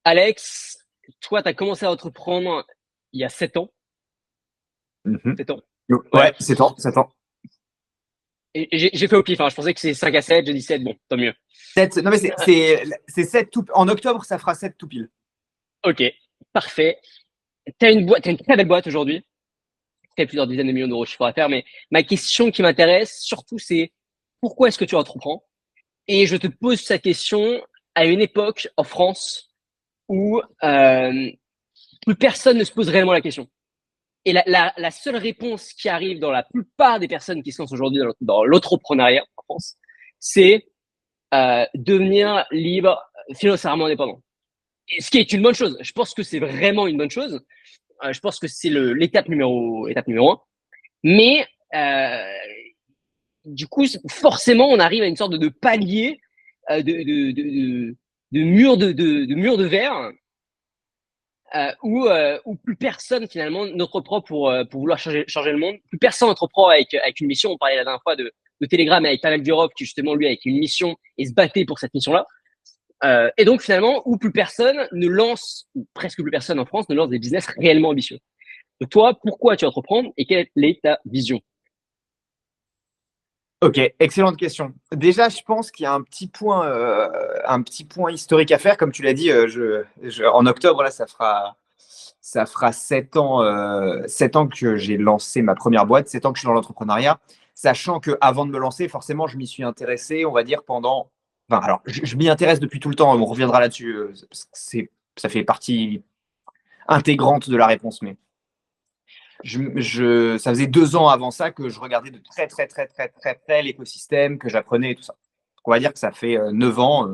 Alex, toi, tu as commencé à entreprendre il y a 7 ans. Mhm. 7 ans. Ouais. Ouais, c'est temps, 7 ans. Et j'ai fait au pif, hein. Je pensais que c'est 5 à 7. J'ai dit 7. Bon, tant mieux. 7, non, mais c'est 7 tout, en octobre, ça fera 7 tout pile. Ok, parfait. Tu as une boîte, t'as une très belle boîte aujourd'hui. Tu as plusieurs dizaines de millions d'euros de chiffre d'affaires. Mais ma question qui m'intéresse surtout, c'est pourquoi est-ce que tu entreprends? Et je te pose cette question à une époque en France où plus personne ne se pose réellement la question. Et la seule réponse qui arrive dans la plupart des personnes qui se lancent aujourd'hui dans l'entrepreneuriat en France, c'est devenir libre, financièrement indépendant. Et ce qui est une bonne chose. Je pense que c'est vraiment une bonne chose. Je pense que c'est étape numéro un. Mais du coup, forcément, on arrive à une sorte de palier, de mur de verre où plus personne finalement n'entreprend pour vouloir changer le monde. Plus personne n'entreprend avec une mission. On parlait la dernière fois de Telegram avec Pavel Durov qui justement lui avec une mission et se battait pour cette mission-là. Et donc finalement, où plus personne ne lance, ou presque plus personne en France ne lance des business réellement ambitieux. Donc toi, pourquoi tu entreprends et quelle est ta vision? Ok, excellente question. Déjà, je pense qu'il y a un petit point historique à faire. Comme tu l'as dit, en octobre, là, ça fera 7 ans, 7 ans que j'ai lancé ma première boîte, 7 ans que je suis dans l'entrepreneuriat. Sachant que avant de me lancer, forcément, je m'y suis intéressé, on va dire, pendant. Enfin, alors, je m'y intéresse depuis tout le temps, on reviendra là-dessus. Ça fait partie intégrante de la réponse. Mais ça faisait 2 ans avant ça que je regardais de très, très, très, très, très près l'écosystème, que j'apprenais et tout ça. Donc, on va dire que ça fait 9 ans,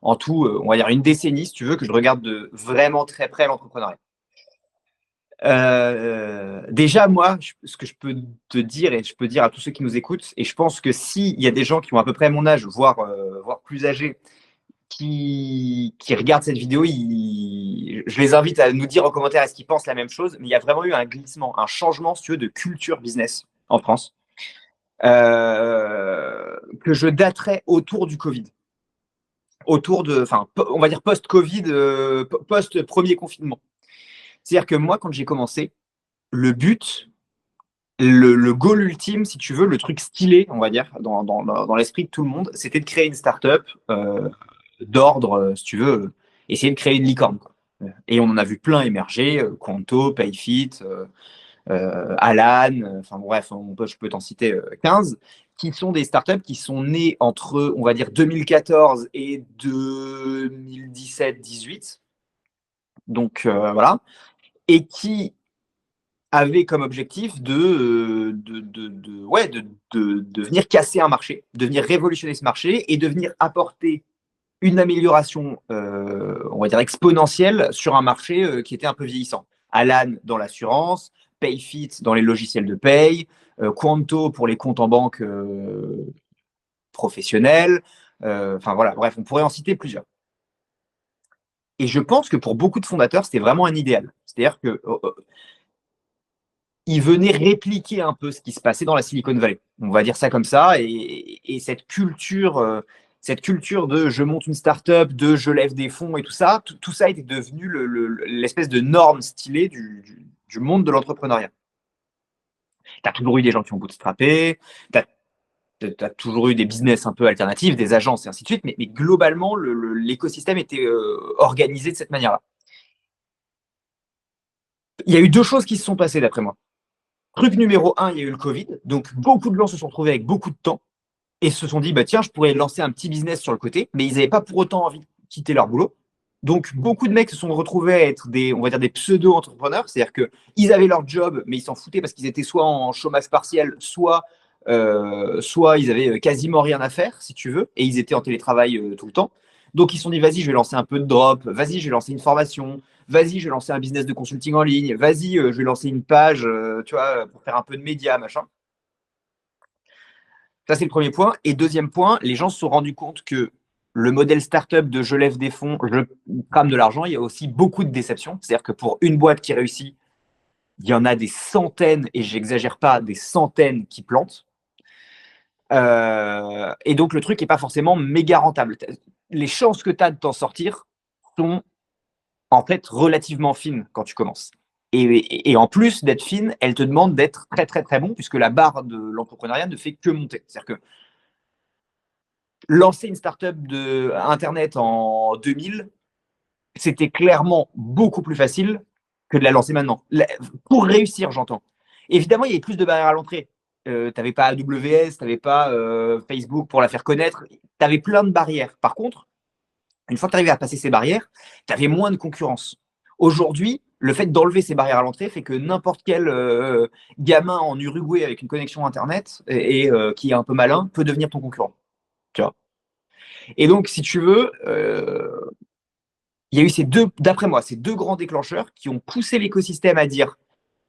en tout, on va dire une décennie, si tu veux, que je regarde de vraiment très près l'entrepreneuriat. Déjà, moi, ce que je peux te dire, et je peux dire à tous ceux qui nous écoutent, et je pense que s'il y a des gens qui ont à peu près mon âge, voire plus âgés, qui regardent cette vidéo, je les invite à nous dire en commentaire est-ce qu'ils pensent la même chose. Mais il y a vraiment eu un glissement, un changement, si tu veux, de culture business en France, que je daterais autour du Covid. Enfin, on va dire post-Covid, post-premier confinement. C'est-à-dire que moi, quand j'ai commencé, le but, le goal ultime, si tu veux, le truc stylé, on va dire, dans l'esprit de tout le monde, c'était de créer une startup d'ordre, si tu veux, essayer de créer une licorne, quoi. Et on en a vu plein émerger, Quanto, Payfit, Alan, enfin bref, je peux t'en citer 15, qui sont des startups qui sont nées entre, on va dire, 2014 et 2017-18. Donc voilà. Et qui avaient comme objectif de venir casser un marché, de venir révolutionner ce marché et de venir apporter une amélioration, on va dire, exponentielle sur un marché qui était un peu vieillissant. Alan dans l'assurance, Payfit dans les logiciels de paye, Quanto pour les comptes en banque professionnels. Enfin voilà, bref, on pourrait en citer plusieurs. Et je pense que pour beaucoup de fondateurs, c'était vraiment un idéal. C'est-à-dire que ils venaient répliquer un peu ce qui se passait dans la Silicon Valley. On va dire ça comme ça. Et cette culture de je monte une startup, de je lève des fonds et tout ça, tout ça était devenu l'espèce de norme stylée du monde de l'entrepreneuriat. Tu as toujours eu des gens qui ont bootstrappé, tu as toujours eu des business un peu alternatifs, des agences et ainsi de suite, mais globalement, l'écosystème était organisé de cette manière-là. Il y a eu deux choses qui se sont passées d'après moi. Truc numéro un, il y a eu le Covid. Donc, beaucoup de gens se sont trouvés avec beaucoup de temps et se sont dit, bah, tiens, je pourrais lancer un petit business sur le côté, mais ils n'avaient pas pour autant envie de quitter leur boulot. Donc, beaucoup de mecs se sont retrouvés à être on va dire, des pseudo-entrepreneurs, c'est-à-dire qu'ils avaient leur job, mais ils s'en foutaient parce qu'ils étaient soit en chômage partiel, soit ils avaient quasiment rien à faire, si tu veux, et ils étaient en télétravail tout le temps. Donc, ils se sont dit, vas-y, je vais lancer un peu de drop, vas-y, je vais lancer une formation, vas-y, je vais lancer un business de consulting en ligne, vas-y, je vais lancer une page, tu vois, pour faire un peu de médias, machin. Ça, c'est le premier point. Et deuxième point, les gens se sont rendus compte que le modèle startup de je lève des fonds, je crame de l'argent, il y a aussi beaucoup de déceptions. C'est-à-dire que pour une boîte qui réussit, il y en a des centaines, et j'exagère pas, des centaines qui plantent. Et donc, le truc n'est pas forcément méga rentable. Les chances que tu as de t'en sortir sont en fait relativement fine quand tu commences. Et en plus d'être fine, elle te demande d'être très très très bon, puisque la barre de l'entrepreneuriat ne fait que monter. C'est-à-dire que lancer une startup de Internet en 2000, c'était clairement beaucoup plus facile que de la lancer maintenant. Pour réussir, j'entends. Évidemment, il y avait plus de barrières à l'entrée. Tu n'avais pas AWS, tu n'avais pas Facebook pour la faire connaître. Tu avais plein de barrières. Par contre, une fois que tu arrivais à passer ces barrières, tu avais moins de concurrence. Aujourd'hui, le fait d'enlever ces barrières à l'entrée fait que n'importe quel gamin en Uruguay avec une connexion Internet et qui est un peu malin peut devenir ton concurrent. Tu vois. Et donc, si tu veux, il y a eu d'après moi, ces deux grands déclencheurs qui ont poussé l'écosystème à dire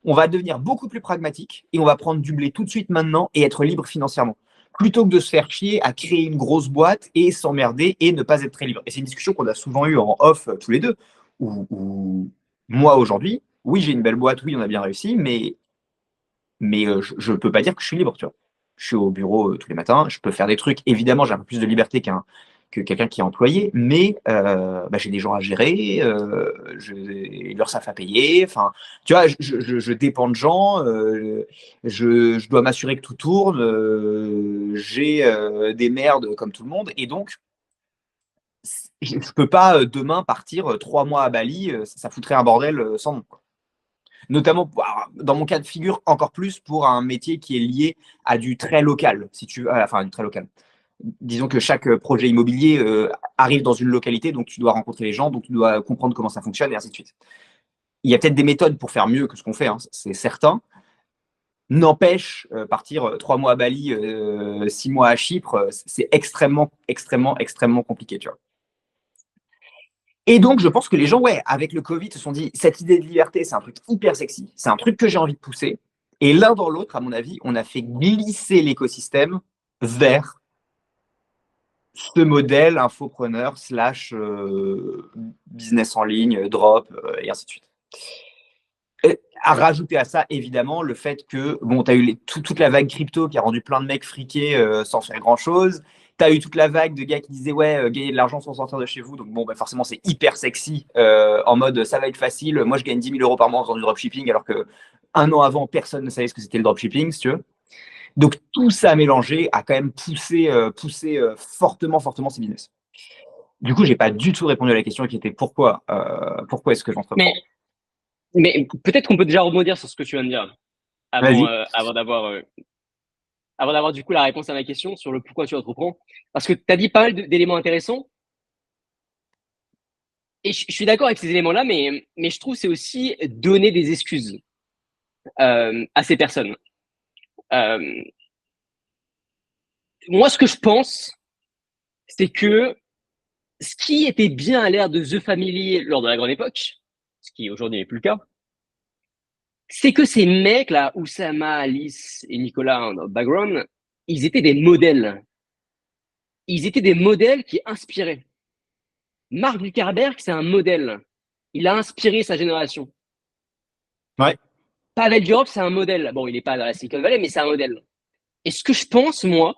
on va devenir beaucoup plus pragmatique et on va prendre du blé tout de suite maintenant et être libre financièrement. Plutôt que de se faire chier à créer une grosse boîte et s'emmerder et ne pas être très libre. Et c'est une discussion qu'on a souvent eue en off tous les deux, où moi aujourd'hui, oui, j'ai une belle boîte, oui, on a bien réussi, mais je ne peux pas dire que je suis libre, tu vois. Je suis au bureau tous les matins, je peux faire des trucs. Évidemment, j'ai un peu plus de liberté que quelqu'un qui est employé, mais j'ai des gens à gérer, l'URSSAF à payer. Enfin, tu vois, je dépends de gens, je dois m'assurer que tout tourne, j'ai des merdes comme tout le monde, et donc je ne peux pas demain partir 3 mois à Bali, ça foutrait un bordel sans nom, quoi. Notamment, dans mon cas de figure, encore plus pour un métier qui est lié à du très local, si tu veux, enfin, du très local. Disons que chaque projet immobilier arrive dans une localité, donc tu dois rencontrer les gens, donc tu dois comprendre comment ça fonctionne, et ainsi de suite. Il y a peut-être des méthodes pour faire mieux que ce qu'on fait, hein, c'est certain. N'empêche, partir 3 mois à Bali, 6 mois à Chypre, c'est extrêmement, extrêmement, extrêmement compliqué, tu vois. Et donc, je pense que les gens, ouais, avec le Covid, se sont dit, cette idée de liberté, c'est un truc hyper sexy, c'est un truc que j'ai envie de pousser. Et l'un dans l'autre, à mon avis, on a fait glisser l'écosystème vers ce modèle infopreneur slash business en ligne, drop, et ainsi de suite. À rajouter à ça, évidemment, le fait que, bon, tu as eu toute la vague crypto qui a rendu plein de mecs friqués sans faire grand-chose. Tu as eu toute la vague de gars qui disaient, ouais, gagner de l'argent sans sortir de chez vous. Donc, bon, forcément, c'est hyper sexy en mode, ça va être facile. Moi, je gagne 10 000 euros par mois en faisant du dropshipping, alors que 1 an avant, personne ne savait ce que c'était le dropshipping, si tu veux. Donc, tout ça mélangé a quand même poussé fortement, fortement ces business. Du coup, j'ai pas du tout répondu à la question qui était pourquoi est-ce que j'entreprends. Mais peut-être qu'on peut déjà rebondir sur ce que tu viens de dire avant d'avoir du coup la réponse à ma question sur le pourquoi tu entreprends. Parce que tu as dit pas mal d'éléments intéressants. Et je suis d'accord avec ces éléments-là, mais je trouve que c'est aussi donner des excuses à ces personnes. Moi, ce que je pense, c'est que ce qui était bien à l'ère de The Family lors de la grande époque, ce qui aujourd'hui n'est plus le cas, c'est que ces mecs-là, Oussama, Alice et Nicolas en background, ils étaient des modèles. Ils étaient des modèles qui inspiraient. Mark Zuckerberg, c'est un modèle. Il a inspiré sa génération. Ouais. Pavel Durov, c'est un modèle. Bon, il n'est pas dans la Silicon Valley, mais c'est un modèle. Et ce que je pense, moi,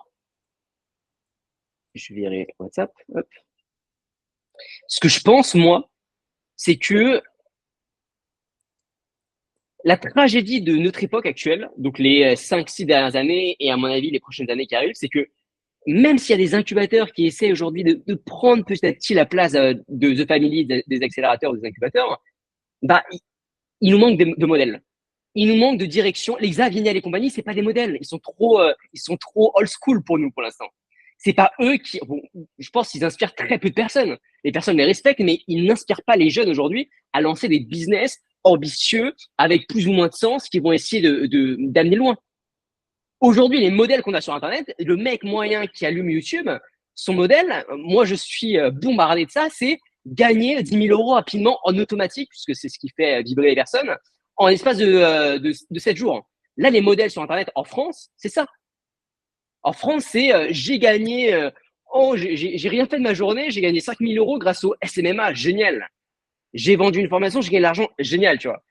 je verrai WhatsApp. Hop. Ce que je pense, moi, c'est que la tragédie de notre époque actuelle, donc les 5-6 dernières années et à mon avis les prochaines années qui arrivent, c'est que même s'il y a des incubateurs qui essaient aujourd'hui de prendre petit à petit la place de The Family, des accélérateurs, des incubateurs, il nous manque de modèles. Il nous manque de direction. Les Xavier Niel et compagnie, c'est pas des modèles. Ils sont trop old school pour nous pour l'instant. C'est pas eux qui, bon, je pense qu'ils inspirent très peu de personnes. Les personnes les respectent, mais ils n'inspirent pas les jeunes aujourd'hui à lancer des business ambitieux avec plus ou moins de sens qui vont essayer d'amener loin. Aujourd'hui, les modèles qu'on a sur Internet, le mec moyen qui allume YouTube, son modèle, moi je suis bombardé de ça, c'est gagner 10 000 euros rapidement en automatique, puisque c'est ce qui fait vibrer les personnes, en l'espace de 7 jours. Là, les modèles sur Internet en France, c'est ça. En France, c'est j'ai gagné, j'ai rien fait de ma journée, j'ai gagné 5 000 euros grâce au SMMA, génial. J'ai vendu une formation, j'ai gagné de l'argent, génial, tu vois.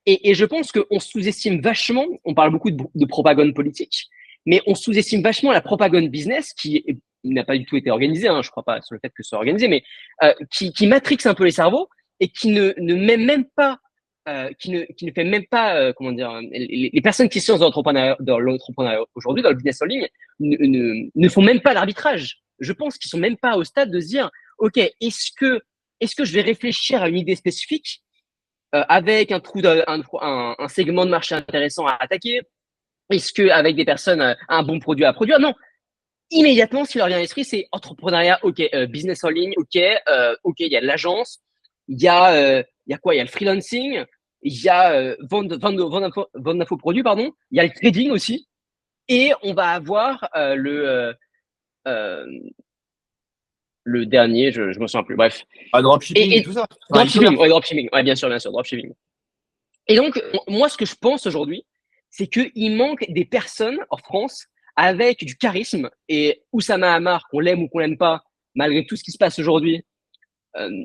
Et je pense qu'on sous-estime vachement, on parle beaucoup de propagande politique, mais on sous-estime vachement la propagande business qui n'a pas du tout été organisée, hein, je crois pas sur le fait que ce soit organisé, mais qui matrixe un peu les cerveaux et qui ne met même pas, qui ne fait même pas, comment dire, les personnes qui sont dans l'entrepreneuriat aujourd'hui, dans le business en ligne, ne font même pas l'arbitrage. Je pense qu'ils sont même pas au stade de se dire, OK, est-ce que je vais réfléchir à une idée spécifique avec un segment de marché intéressant à attaquer? Est-ce que avec des personnes, un bon produit à produire? Non. Immédiatement, ce qui leur vient à l'esprit, c'est entrepreneuriat, ok, business en ligne, ok, il y a de l'agence, il y a quoi? Il y a le freelancing, il y a vente d'infoproduits, pardon, il y a le trading aussi, et on va avoir euh, le dernier, je me souviens plus. Bref. Dropshipping et Et tout ça. Enfin, dropshipping, e-commerce. ouais, dropshipping, ouais, bien sûr, dropshipping. Et donc, moi, ce que je pense aujourd'hui, c'est qu'il manque des personnes en France avec du charisme. Et Oussama Hamar, qu'on l'aime ou qu'on l'aime pas, malgré tout ce qui se passe aujourd'hui, euh,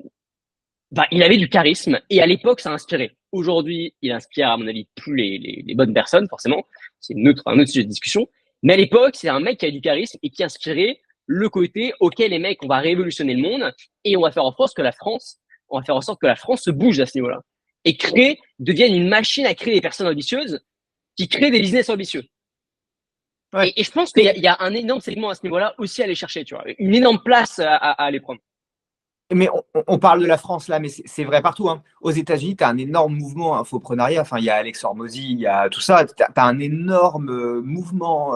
bah, il avait du charisme. Et à l'époque, ça a inspiré. Aujourd'hui, il inspire, à mon avis, plus les bonnes personnes, forcément. C'est un autre sujet de discussion. Mais à l'époque, c'est un mec qui a du charisme et qui inspirait le côté, OK, les mecs, on va révolutionner le monde et on va faire en sorte que la France se bouge à ce niveau-là et devienne une machine à créer des personnes ambitieuses qui créent des business ambitieux. Ouais. Et je pense qu'il y a un énorme segment à ce niveau-là aussi à aller chercher, tu vois, une énorme place à aller prendre. Mais on parle de la France là, mais c'est vrai partout, hein. Aux États-Unis, tu as un énorme mouvement infoprenariat. Enfin, il y a Alex Hormozy, il y a tout ça. Tu as un énorme mouvement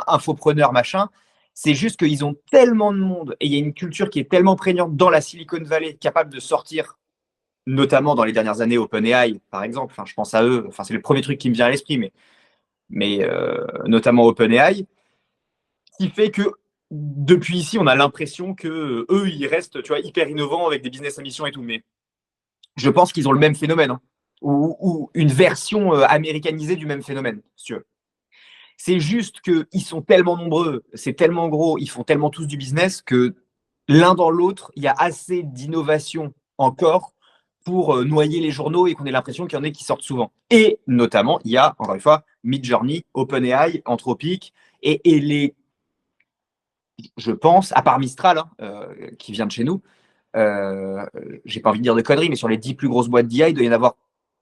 infopreneur, machin. C'est juste qu'ils ont tellement de monde et il y a une culture qui est tellement prégnante dans la Silicon Valley, capable de sortir, notamment dans les dernières années, OpenAI, par exemple. Enfin, je pense à eux. Enfin, c'est le premier truc qui me vient à l'esprit, mais notamment OpenAI, qui fait que depuis ici, on a l'impression que eux, ils restent, tu vois, hyper innovants avec des business à mission et tout. Mais je pense qu'ils ont le même phénomène, hein, ou une version américanisée du même phénomène, si tu veux. C'est juste qu'ils sont tellement nombreux, c'est tellement gros, ils font tellement tous du business que l'un dans l'autre, il y a assez d'innovation encore pour noyer les journaux et qu'on ait l'impression qu'il y en a qui sortent souvent. Et notamment, il y a, encore une fois, Midjourney, OpenAI, Anthropic et les, je pense, à part Mistral, hein, qui vient de chez nous, j'ai pas envie de dire de conneries, mais sur les 10 plus grosses boîtes d'IA, il doit y en avoir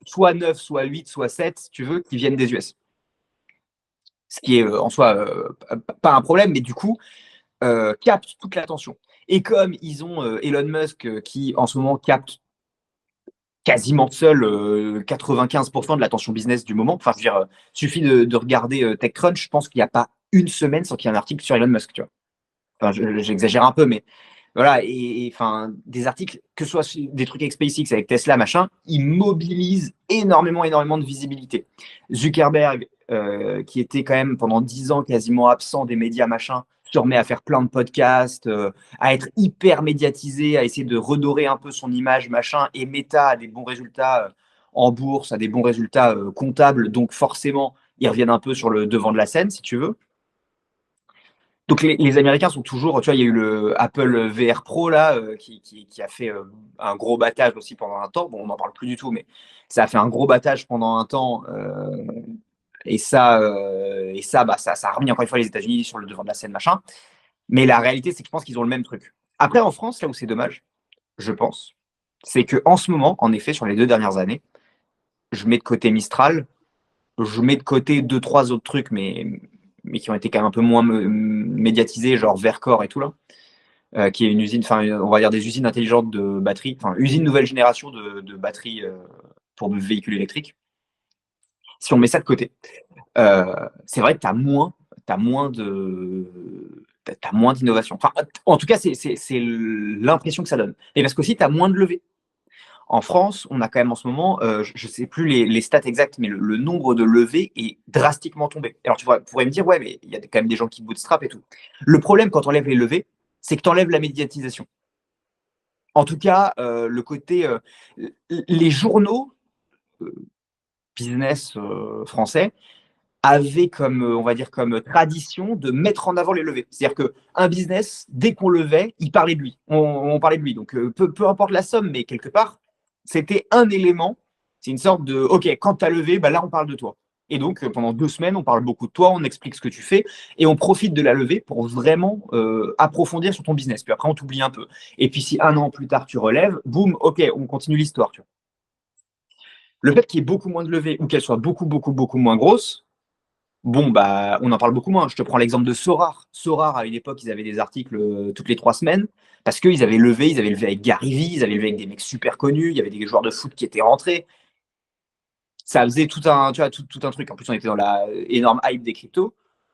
soit 9, soit 8, soit 7, si tu veux, qui viennent des US. Ce qui est en soi pas un problème, mais du coup, capte toute l'attention. Et comme ils ont Elon Musk qui, en ce moment, capte quasiment seul 95% de l'attention business du moment, enfin, je veux dire, suffit de regarder TechCrunch, je pense qu'il n'y a pas une semaine sans qu'il y ait un article sur Elon Musk, tu vois. Enfin, j'exagère un peu, mais voilà, enfin, des articles, que ce soit des trucs avec SpaceX, avec Tesla, machin, ils mobilisent énormément, énormément de visibilité. Zuckerberg, qui était quand même pendant 10 ans quasiment absent des médias, machin, se remet à faire plein de podcasts, à être hyper médiatisé, à essayer de redorer un peu son image, machin, et Meta a des bons résultats en bourse, a des bons résultats comptables, donc forcément, ils reviennent un peu sur le devant de la scène, si tu veux. Donc les Américains sont toujours, tu vois, il y a eu le Apple VR Pro là, qui a fait un gros battage aussi pendant un temps. Bon, on n'en parle plus du tout, mais ça a fait un gros battage pendant un temps. Bah, ça a remis encore une fois les États-Unis sur le devant de la scène, machin. Mais la réalité, c'est que je pense qu'ils ont le même truc. Après, en France, là où c'est dommage, je pense, c'est que en ce moment, en effet, sur les 2 dernières années, je mets de côté Mistral, je mets de côté deux, trois autres trucs, mais qui ont été quand même un peu moins médiatisés, genre Vercor et tout là, qui est une usine, enfin, on va dire des usines intelligentes de batteries, enfin, usine nouvelle génération de batteries pour véhicules électriques. Si on met ça de côté, c'est vrai que t'as moins d'innovation. Enfin, en tout cas, c'est l'impression que ça donne. Et parce qu'aussi, tu as moins de levées. En France, on a quand même en ce moment, je ne sais plus les stats exactes, mais le nombre de levées est drastiquement tombé. Alors tu pourrais me dire, ouais, mais il y a quand même des gens qui bootstrap et tout. Le problème quand on enlève les levées, c'est que tu enlèves la médiatisation. En tout cas, le côté, les journaux business français avaient comme, on va dire, comme tradition de mettre en avant les levées. C'est-à-dire qu'un business, dès qu'on levait, il parlait de lui. On parlait de lui. Donc peu importe la somme, mais quelque part, c'était un élément. C'est une sorte de, OK, quand tu as levé, bah là, on parle de toi. Et donc, pendant 2 semaines, on parle beaucoup de toi, on explique ce que tu fais et on profite de la levée pour vraiment approfondir sur ton business. Puis après, on t'oublie un peu. Et puis, si 1 an plus tard, tu relèves, boum, OK, on continue l'histoire. Tu vois. Le fait qu'il y ait beaucoup moins de levées ou qu'elle soit beaucoup, beaucoup, beaucoup moins grosse, bon, bah, on en parle beaucoup moins. Je te prends l'exemple de Sorar. Sorar, à une époque, ils avaient des articles toutes les 3 semaines parce qu'ils avaient levé avec Gary Vee, ils avaient levé avec des mecs super connus, il y avait des joueurs de foot qui étaient rentrés. Ça faisait tout un, tu vois, tout un truc. En plus, on était dans la énorme hype des cryptos.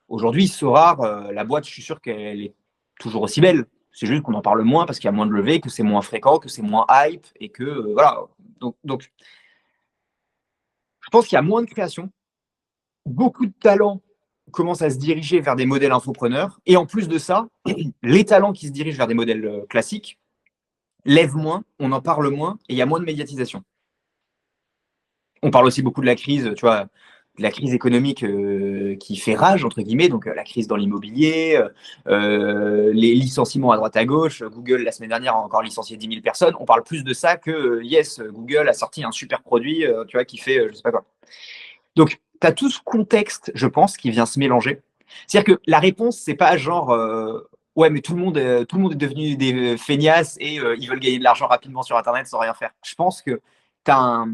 Aujourd'hui, Sorar, la boîte, je suis sûr qu'elle est toujours aussi belle. C'est juste qu'on en parle moins parce qu'il y a moins de levées, que c'est moins fréquent, que c'est moins hype et que voilà. Donc, je pense qu'il y a moins de création. Beaucoup de talents commencent à se diriger vers des modèles infopreneurs. Et en plus de ça, les talents qui se dirigent vers des modèles classiques lèvent moins, on en parle moins et il y a moins de médiatisation. On parle aussi beaucoup de la crise, tu vois, de la crise économique qui fait rage, entre guillemets, donc la crise dans l'immobilier, les licenciements à droite à gauche. Google, la semaine dernière, a encore licencié 10 000 personnes. On parle plus de ça que, yes, Google a sorti un super produit, tu vois, qui fait je sais pas quoi. Donc, tu as tout ce contexte, je pense, qui vient se mélanger. C'est-à-dire que la réponse, c'est pas genre ouais, mais tout le monde est devenu des feignasses et ils veulent gagner de l'argent rapidement sur Internet sans rien faire. Je pense que tu as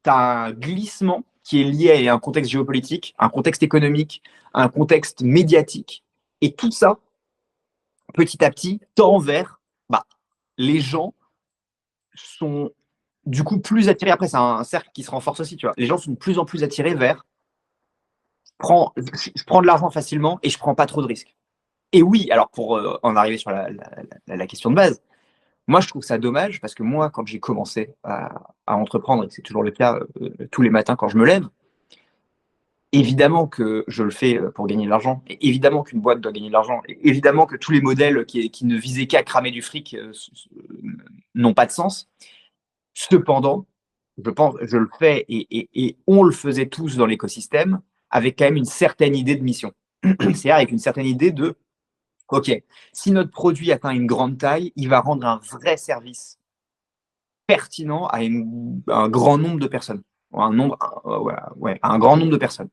un glissement qui est lié à un contexte géopolitique, un contexte économique, un contexte médiatique. Et tout ça, petit à petit, tend vers bah, les gens sont du coup plus attirés. Après, c'est un cercle qui se renforce aussi, tu vois. Les gens sont de plus en plus attirés vers je prends de l'argent facilement et je prends pas trop de risques. Et oui, alors pour en arriver sur la question de base, moi je trouve ça dommage parce que moi, quand j'ai commencé à entreprendre, et c'est toujours le cas tous les matins quand je me lève, évidemment que je le fais pour gagner de l'argent, et évidemment qu'une boîte doit gagner de l'argent, et évidemment que tous les modèles qui ne visaient qu'à cramer du fric n'ont pas de sens. Cependant, je pense, je le fais et on le faisait tous dans l'écosystème avec quand même une certaine idée de mission. C'est-à-dire avec une certaine idée de, OK, si notre produit atteint une grande taille, il va rendre un vrai service pertinent à un grand nombre de personnes. Un grand nombre de personnes.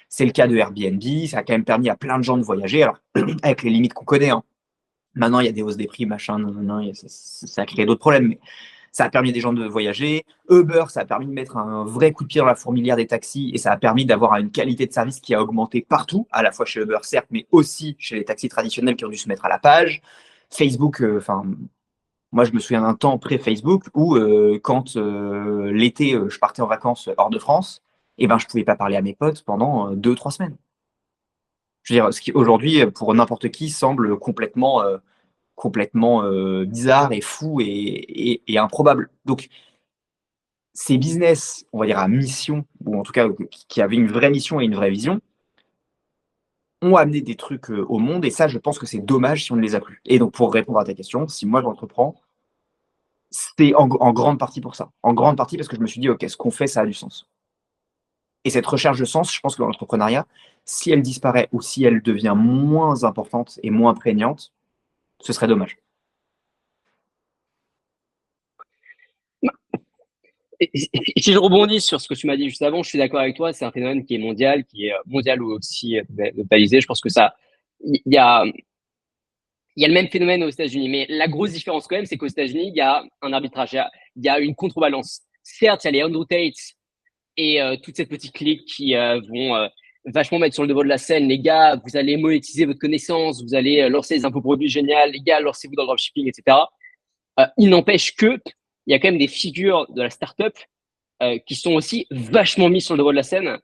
C'est le cas de Airbnb, ça a quand même permis à plein de gens de voyager, alors avec les limites qu'on connaît. Hein. Maintenant, il y a des hausses des prix, machin, non, ça a créé d'autres problèmes, mais ça a permis à des gens de voyager. Uber, ça a permis de mettre un vrai coup de pied dans la fourmilière des taxis et ça a permis d'avoir une qualité de service qui a augmenté partout, à la fois chez Uber, certes, mais aussi chez les taxis traditionnels qui ont dû se mettre à la page. Facebook, moi, je me souviens d'un temps pré-Facebook où, quand l'été, je partais en vacances hors de France, et ben, je ne pouvais pas parler à mes potes pendant 2, 3 semaines. Je veux dire, ce qui aujourd'hui, pour n'importe qui, semble complètement bizarre et fou et improbable. Donc, ces business, on va dire à mission, ou en tout cas qui avaient une vraie mission et une vraie vision, ont amené des trucs au monde. Et ça, je pense que c'est dommage si on ne les a plus. Et donc, pour répondre à ta question, si moi j'entreprends, c'est en grande partie pour ça. En grande partie parce que je me suis dit, OK, ce qu'on fait, ça a du sens. Et cette recherche de sens, je pense que dans l'entrepreneuriat, si elle disparaît ou si elle devient moins importante et moins prégnante, ce serait dommage. Si je rebondis sur ce que tu m'as dit juste avant, je suis d'accord avec toi. C'est un phénomène qui est mondial, ou aussi globalisé. Je pense que ça, il y a, il y a le même phénomène aux États-Unis, mais la grosse différence quand même, c'est qu'aux États-Unis, il y a un arbitrage, il y a une contrebalance. Certes, il y a les Andrew Tate et toute cette petite clique qui vont vachement mettre sur le devant de la scène, les gars, vous allez monétiser votre connaissance, vous allez lancer des infoproduits géniaux, les gars, lancez-vous dans le dropshipping, etc. Il n'empêche que il y a quand même des figures de la startup qui sont aussi vachement mis sur le devant de la scène,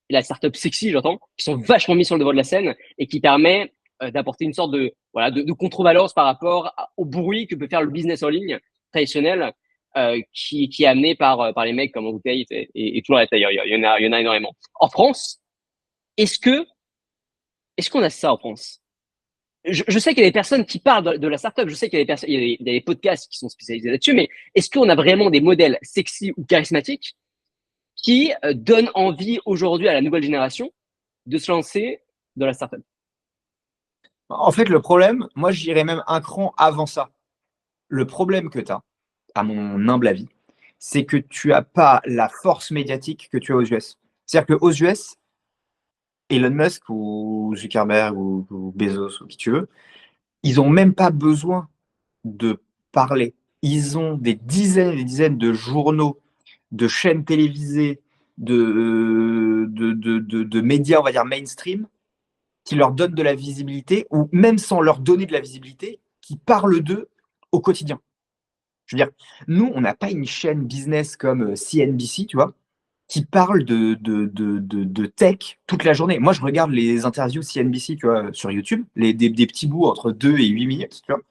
et la startup sexy, j'entends, qui sont vachement mis sur le devant de la scène et qui permet d'apporter une sorte de voilà de contrebalance par rapport au bruit que peut faire le business en ligne traditionnel qui est amené par les mecs comme Tate et tout le reste d'ailleurs. Il y en a énormément. En France, est-ce que est-ce qu'on a ça en France? Je sais qu'il y a des personnes qui parlent de la startup, je sais qu'il y a des personnes, il y a des podcasts qui sont spécialisés là-dessus, mais est-ce qu'on a vraiment des modèles sexy ou charismatiques qui donne envie aujourd'hui à la nouvelle génération de se lancer dans la startup? En fait, le problème, moi, j'irais même un cran avant ça. Le problème que tu as, à mon humble avis, c'est que tu n'as pas la force médiatique que tu as aux US. C'est-à-dire qu'aux US, Elon Musk ou Zuckerberg ou Bezos ou qui tu veux, ils n'ont même pas besoin de parler. Ils ont des dizaines et des dizaines de journaux, de chaînes télévisées, de médias, on va dire mainstream, qui leur donnent de la visibilité, ou même sans leur donner de la visibilité, qui parlent d'eux au quotidien. Je veux dire, nous, on n'a pas une chaîne business comme CNBC, tu vois, qui parle de tech toute la journée. Moi, je regarde les interviews CNBC, tu vois, sur YouTube, des petits bouts entre 2 et 8 minutes, tu vois.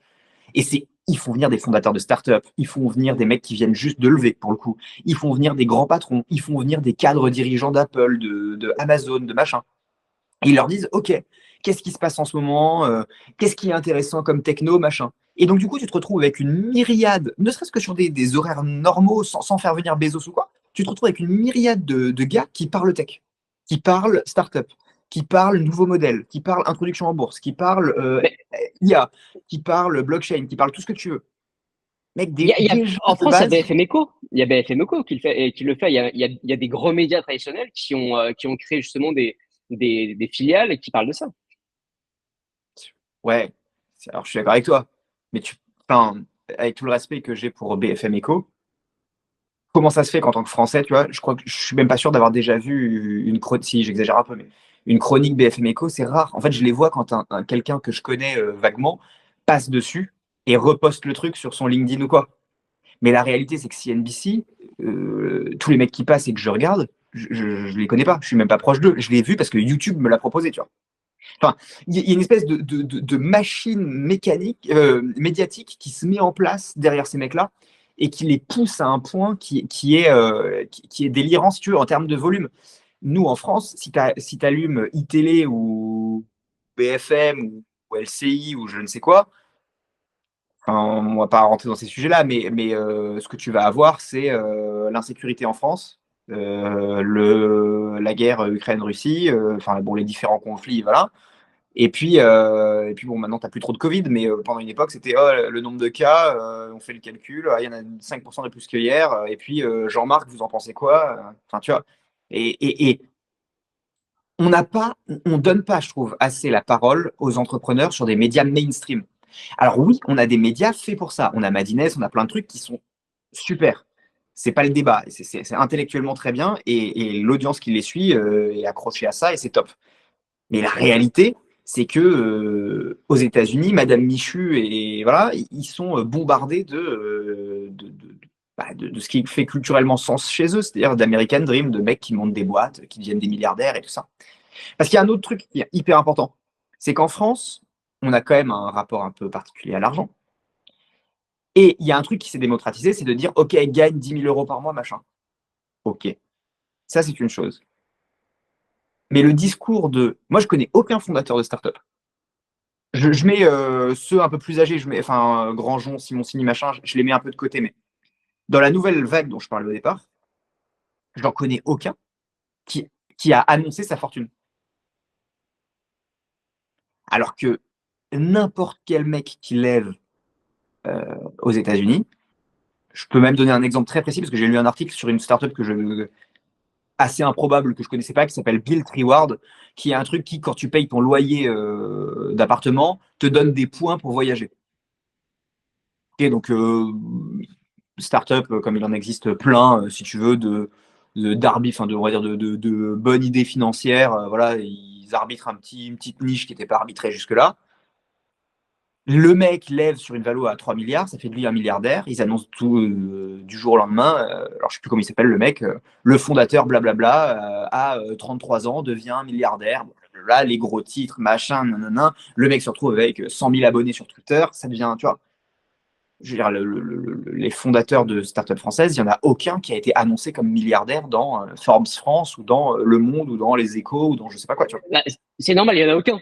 Et ils font venir des fondateurs de start-up, ils font venir des mecs qui viennent juste de lever, pour le coup. Ils font venir des grands patrons, ils font venir des cadres dirigeants d'Apple, de Amazon, de machin. Et ils leur disent, OK, qu'est-ce qui se passe en ce moment? Qu'est-ce qui est intéressant comme techno, machin. Et donc, du coup, tu te retrouves avec une myriade, ne serait-ce que sur des horaires normaux, sans faire venir Bezos ou quoi, tu te retrouves avec une myriade de gars qui parlent tech, qui parlent startup, qui parlent nouveaux modèles, qui parlent introduction en bourse, qui parlent Mais IA, qui parlent blockchain, qui parlent tout ce que tu veux. Mec, des gens en de France, il y a base, BFM Echo. Il y a BFM Echo qui le fait. Et qui le fait. Il y a des gros médias traditionnels qui ont créé justement des filiales et qui parlent de ça. ouais, alors je suis d'accord avec toi, mais enfin, avec tout le respect que j'ai pour BFM Echo, comment ça se fait qu'en tant que Français, tu vois, je crois que je suis même pas sûr d'avoir déjà vu une chronique, si j'exagère un peu, mais une chronique BFM Echo, c'est rare. En fait, je les vois quand quelqu'un que je connais vaguement passe dessus et reposte le truc sur son LinkedIn ou quoi. Mais la réalité, c'est que CNBC, tous les mecs qui passent et que je regarde, je les connais pas. Je suis même pas proche d'eux. Je l'ai vu parce que YouTube me l'a proposé, tu vois. Enfin, il y a une espèce de machine mécanique, médiatique qui se met en place derrière ces mecs-là et qui les pousse à un point qui est délirant, si tu veux, en termes de volume. Nous, en France, si tu allumes iTélé ou BFM ou LCI ou je ne sais quoi, enfin, on va pas rentrer dans ces sujets-là, mais ce que tu vas avoir, c'est l'insécurité en France, la guerre Ukraine-Russie, enfin bon, les différents conflits, voilà. Et puis bon, maintenant, tu n'as plus trop de Covid, mais pendant une époque, c'était oh, le nombre de cas, on fait le calcul, ah, il y en a 5% de plus que hier, et puis Jean-Marc, vous en pensez quoi? Enfin, tu vois. Et on donne pas, je trouve, assez la parole aux entrepreneurs sur des médias mainstream. Alors oui, on a des médias faits pour ça. On a Madines, on a plein de trucs qui sont super. C'est pas le débat, c'est intellectuellement très bien, et l'audience qui les suit est accrochée à ça, et c'est top. Mais la réalité, c'est que aux États-Unis, Madame Michu et voilà, ils sont bombardés de ce qui fait culturellement sens chez eux, c'est-à-dire d'American Dream, de mecs qui montent des boîtes, qui deviennent des milliardaires et tout ça. Parce qu'il y a un autre truc qui est hyper important, c'est qu'en France, on a quand même un rapport un peu particulier à l'argent. Et il y a un truc qui s'est démocratisé, c'est de dire, OK, gagne 10 000 euros par mois, machin. OK, ça c'est une chose. Mais le discours de... Moi, je connais aucun fondateur de start-up. Je mets ceux un peu plus âgés, enfin, Grandjean, Simoncini, machin, je les mets un peu de côté, mais dans la nouvelle vague dont je parlais au départ, je n'en connais aucun qui, qui a annoncé sa fortune. Alors que n'importe quel mec qui lève aux États-Unis, je peux même donner un exemple très précis parce que j'ai lu un article sur une startup assez improbable que je connaissais pas, qui s'appelle Build Reward, qui est un truc qui, quand tu payes ton loyer d'appartement, te donne des points pour voyager. Et donc, startup, comme il en existe plein, si tu veux, enfin, on va dire de bonnes idées financières. Voilà, ils arbitrent une petite niche qui n'était pas arbitrée jusque-là. Le mec lève sur une valo à 3 milliards, ça fait de lui un milliardaire. Ils annoncent tout du jour au lendemain. Alors, je sais plus comment il s'appelle, le mec. Le fondateur, blablabla, à 33 ans, devient milliardaire. Là, les gros titres, machin, nanana. Le mec se retrouve avec 100 000 abonnés sur Twitter. Ça devient, tu vois, je veux dire, les fondateurs de startups françaises, il n'y en a aucun qui a été annoncé comme milliardaire dans Forbes France ou dans Le Monde ou dans Les Échos ou dans je sais pas quoi, tu vois. Bah, c'est normal, il y en a aucun.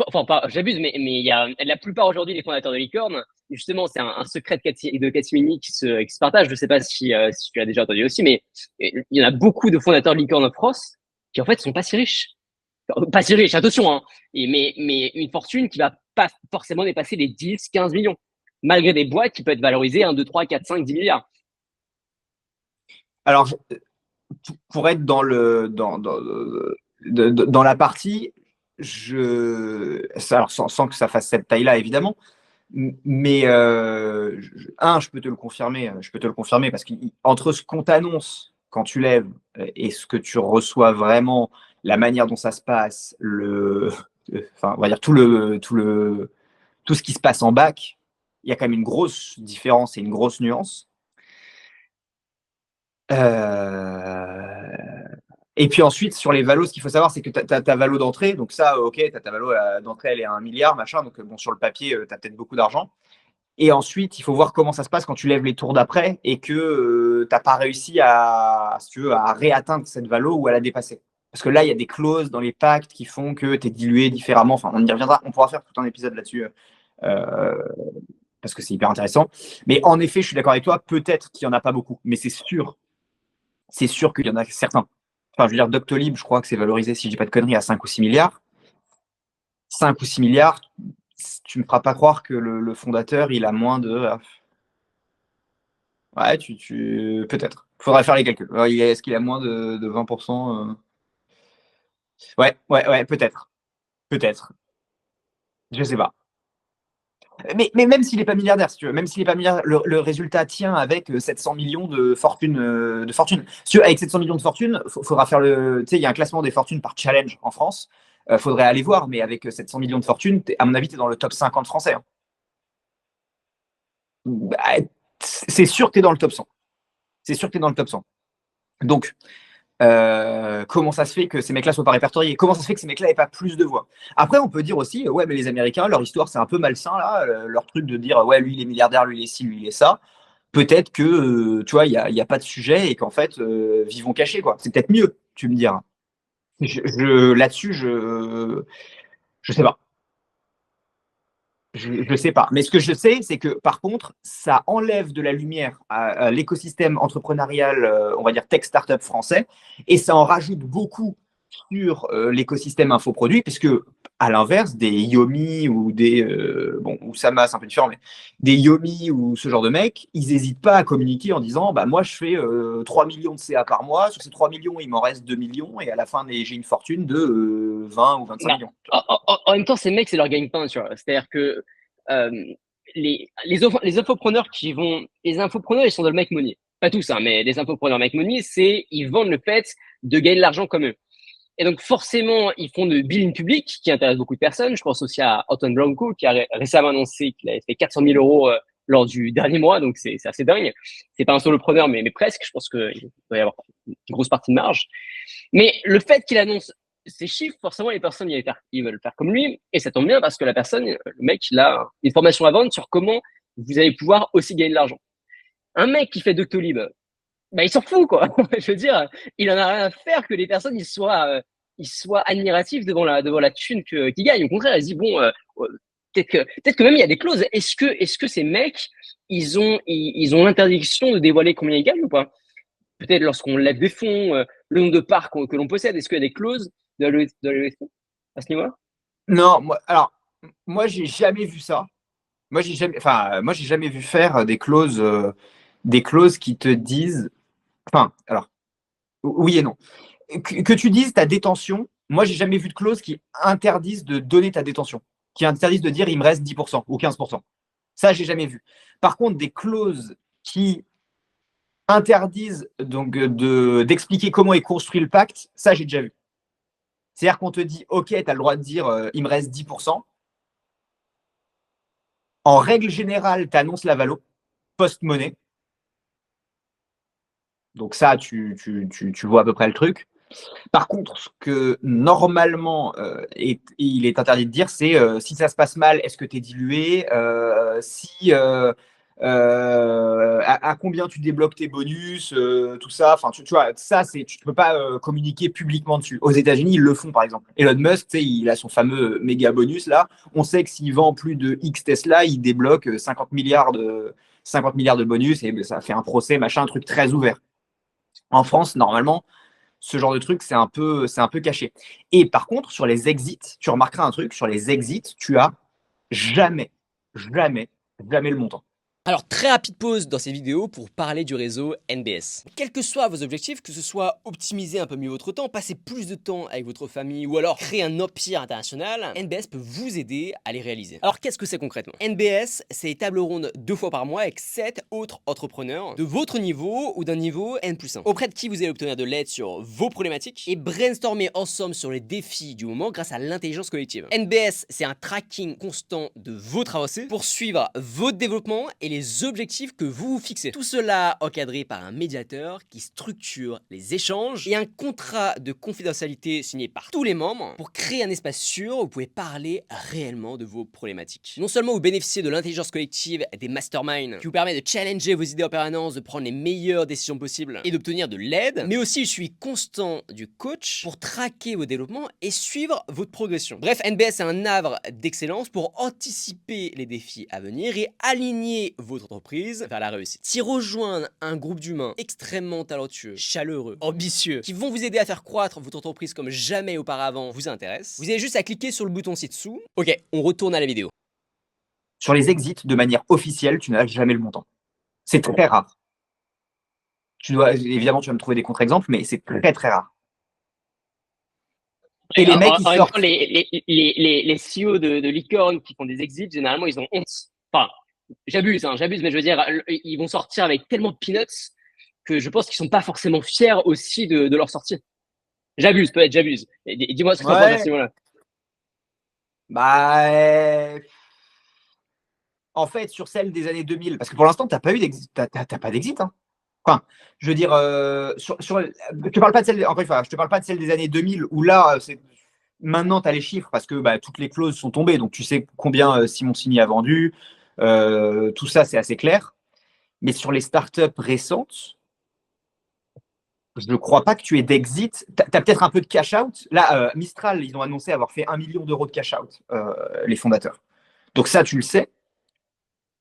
Enfin, pas, j'abuse, mais il y a la plupart aujourd'hui des fondateurs de licorne. Justement, c'est un secret de catimini qui se partage. Je sais pas si tu as déjà entendu aussi, mais il y en a beaucoup de fondateurs de licorne en France qui en fait sont pas si riches. Enfin, pas si riches, attention, hein. Mais une fortune qui va pas forcément dépasser les 10, 15 millions. Malgré des boîtes qui peuvent être valorisées 1, 2, 3, 4, 5, 10 milliards. Alors, pour être dans la partie, alors sans que ça fasse cette taille-là, évidemment, mais je peux te le confirmer, parce qu'entre ce qu'on t'annonce quand tu lèves et ce que tu reçois vraiment, la manière dont ça se passe, enfin, on va dire tout ce qui se passe en bac, il y a quand même une grosse différence et une grosse nuance. Et puis ensuite, sur les valos, ce qu'il faut savoir, c'est que tu as ta valo d'entrée. Donc ça, OK, tu as ta valo d'entrée, elle est à 1 milliard, machin. Donc bon, sur le papier, tu as peut-être beaucoup d'argent. Et ensuite, il faut voir comment ça se passe quand tu lèves les tours d'après et que tu n'as pas réussi si tu veux, à réatteindre cette valo ou à la dépasser. Parce que là, il y a des clauses dans les pactes qui font que tu es dilué différemment. Enfin, on y reviendra. On pourra faire tout un épisode là-dessus. Euh, Parce que c'est hyper intéressant. Mais en effet, je suis d'accord avec toi, peut-être qu'il n'y en a pas beaucoup, mais c'est sûr qu'il y en a certains. Enfin, je veux dire, Doctolib, je crois que c'est valorisé, si je dis pas de conneries, à 5 ou 6 milliards. 5 ou 6 milliards, tu ne me feras pas croire que le fondateur, il a moins de. Ouais, peut-être. Il faudrait faire les calculs. Est-ce qu'il a moins de 20%? Ouais, peut-être. Peut-être. Je sais pas. Mais même s'il n'est pas milliardaire, si tu veux, même s'il n'est pas milliardaire, le résultat tient avec 700 millions de fortune. Si tu veux, avec 700 millions de fortune, il faudra faire Tu sais, il y a un classement des fortunes par challenge en France. Faudrait aller voir, mais avec 700 millions de fortune, à mon avis, tu es dans le top 50 français. Hein. Bah, c'est sûr que tu es dans le top 100. C'est sûr que tu es dans le top 100. Donc, comment ça se fait que ces mecs-là soient pas répertoriés? Comment ça se fait que ces mecs-là n'aient pas plus de voix? Après, on peut dire aussi, ouais, mais les Américains, leur histoire, c'est un peu malsain, là, leur truc de dire, ouais, lui, il est milliardaire, lui, il est ci, lui, il est ça. Peut-être que, tu vois, il y a pas de sujet et qu'en fait, vivons cachés, quoi. C'est peut-être mieux, tu me diras. Là-dessus, je sais pas. Je sais pas. Mais ce que je sais, c'est que par contre, ça enlève de la lumière à l'écosystème entrepreneurial, on va dire tech startup français, et ça en rajoute beaucoup sur l'écosystème infoproduit, puisque à l'inverse, des Yomi ou bon, ou Sama, c'est un peu différent, mais des Yomi ou ce genre de mecs, ils n'hésitent pas à communiquer en disant, bah moi je fais 3 millions de CA par mois, sur ces 3 millions, il m'en reste 2 millions, et à la fin, j'ai une fortune de 20 ou 25 Bah, millions. en même temps, ces mecs, c'est leur gagne-pain, tu vois. C'est-à-dire que euh, les infopreneurs les infopreneurs, ils sont dans le make money. Pas tous, hein, mais les infopreneurs make money, ils vendent le fait de gagner de l'argent comme eux. Et donc, forcément, ils font de billing public qui intéresse beaucoup de personnes. Je pense aussi à Anton Blanco qui a récemment annoncé qu'il avait fait 400 000 euros lors du dernier mois. Donc, c'est assez dingue. C'est pas un solopreneur, mais presque. Je pense qu'il doit y avoir une grosse partie de marge. Mais le fait qu'il annonce ces chiffres, forcément, les personnes ils veulent faire comme lui. Et ça tombe bien parce que le mec, il a une formation à vendre sur comment vous allez pouvoir aussi gagner de l'argent. Un mec qui fait Doctolib, bah, il s'en fout, quoi. Je veux dire, il en a rien à faire que les personnes, ils soient admiratifs devant la thune qu'ils gagnent. Au contraire, ils se disent, bon, peut-être que même il y a des clauses. Est-ce que ces mecs, ils ont l'interdiction de dévoiler combien ils gagnent ou pas? Peut-être lorsqu'on lève des fonds, le nombre de parts que l'on possède, est-ce qu'il y a des clauses de la levée de fonds à ce niveau-là? Non, moi, j'ai jamais vu ça. Moi, j'ai jamais vu faire des clauses qui te disent, enfin, alors, oui et non. Que tu dises ta détention, moi, j'ai jamais vu de clause qui interdisent de donner ta détention, qui interdisent de dire il me reste 10% ou 15%. Ça, j'ai jamais vu. Par contre, des clauses qui interdisent donc d'expliquer comment est construit le pacte, ça, j'ai déjà vu. C'est-à-dire qu'on te dit, OK, tu as le droit de dire il me reste 10%. En règle générale, tu annonces la valo, post-monnaie. Donc ça, tu vois à peu près le truc. Par contre, ce que normalement il est interdit de dire, c'est si ça se passe mal, est-ce que tu es dilué si à combien tu débloques tes bonus, tout ça. Enfin, tu vois, ça, tu ne peux pas communiquer publiquement dessus. Aux États-Unis, ils le font, par exemple. Elon Musk, il a son fameux méga bonus là. On sait que s'il vend plus de X Tesla, il débloque 50 milliards de bonus et ça fait un procès, machin, un truc très ouvert. En France, normalement, ce genre de truc, c'est un peu caché. Et par contre, sur les exits, tu remarqueras un truc, sur les exits, tu as jamais, jamais, jamais le montant. Alors, très rapide pause dans cette vidéo pour parler du réseau NBS. Quels que soient vos objectifs, que ce soit optimiser un peu mieux votre temps, passer plus de temps avec votre famille ou alors créer un empire international, NBS peut vous aider à les réaliser. Alors, qu'est-ce que c'est concrètement? NBS, c'est des tables rondes 2 fois par mois avec 7 autres entrepreneurs de votre niveau ou d'un niveau N+1, auprès de qui vous allez obtenir de l'aide sur vos problématiques et brainstormer ensemble sur les défis du moment grâce à l'intelligence collective. NBS, c'est un tracking constant de votre avancée pour suivre votre développement et les objectifs que vous vous fixez. Tout cela encadré par un médiateur qui structure les échanges et un contrat de confidentialité signé par tous les membres pour créer un espace sûr où vous pouvez parler réellement de vos problématiques. Non seulement vous bénéficiez de l'intelligence collective des masterminds qui vous permet de challenger vos idées en permanence, de prendre les meilleures décisions possibles et d'obtenir de l'aide, mais aussi le suivi constant du coach pour traquer vos développements et suivre votre progression. Bref, NBS est un havre d'excellence pour anticiper les défis à venir et aligner votre entreprise vers la réussite. Si rejoindre un groupe d'humains extrêmement talentueux, chaleureux, ambitieux, qui vont vous aider à faire croître votre entreprise comme jamais auparavant vous intéresse, vous avez juste à cliquer sur le bouton ci-dessous. Ok, on retourne à la vidéo. Sur les exits, de manière officielle, tu n'as jamais le montant. C'est très rare. Évidemment, tu vas me trouver des contre-exemples, mais c'est très très rare. Et les mecs, ils en même sortent. temps, les CEO de licorne qui font des exits, généralement, ils ont honte. Enfin, j'abuse, mais je veux dire, ils vont sortir avec tellement de peanuts que je pense qu'ils sont pas forcément fiers aussi de leur sortie. J'abuse, peut-être, j'abuse. Dis-moi ce que tu en penses à ce niveau-là. Bah, en fait, sur celle des années 2000, parce que pour l'instant, t'as pas d'exit. Hein. Enfin, je veux dire, je te parle pas de celle, encore une fois, je te parle pas de celle des années 2000 où là, maintenant, tu as les chiffres parce que bah, toutes les clauses sont tombées, donc tu sais combien Simoncini a vendu, tout ça, c'est assez clair. Mais sur les startups récentes, je ne crois pas que tu aies d'exit. Tu as peut-être un peu de cash out. Là, Mistral, ils ont annoncé avoir fait 1 million d'euros de cash out, les fondateurs. Donc ça, tu le sais.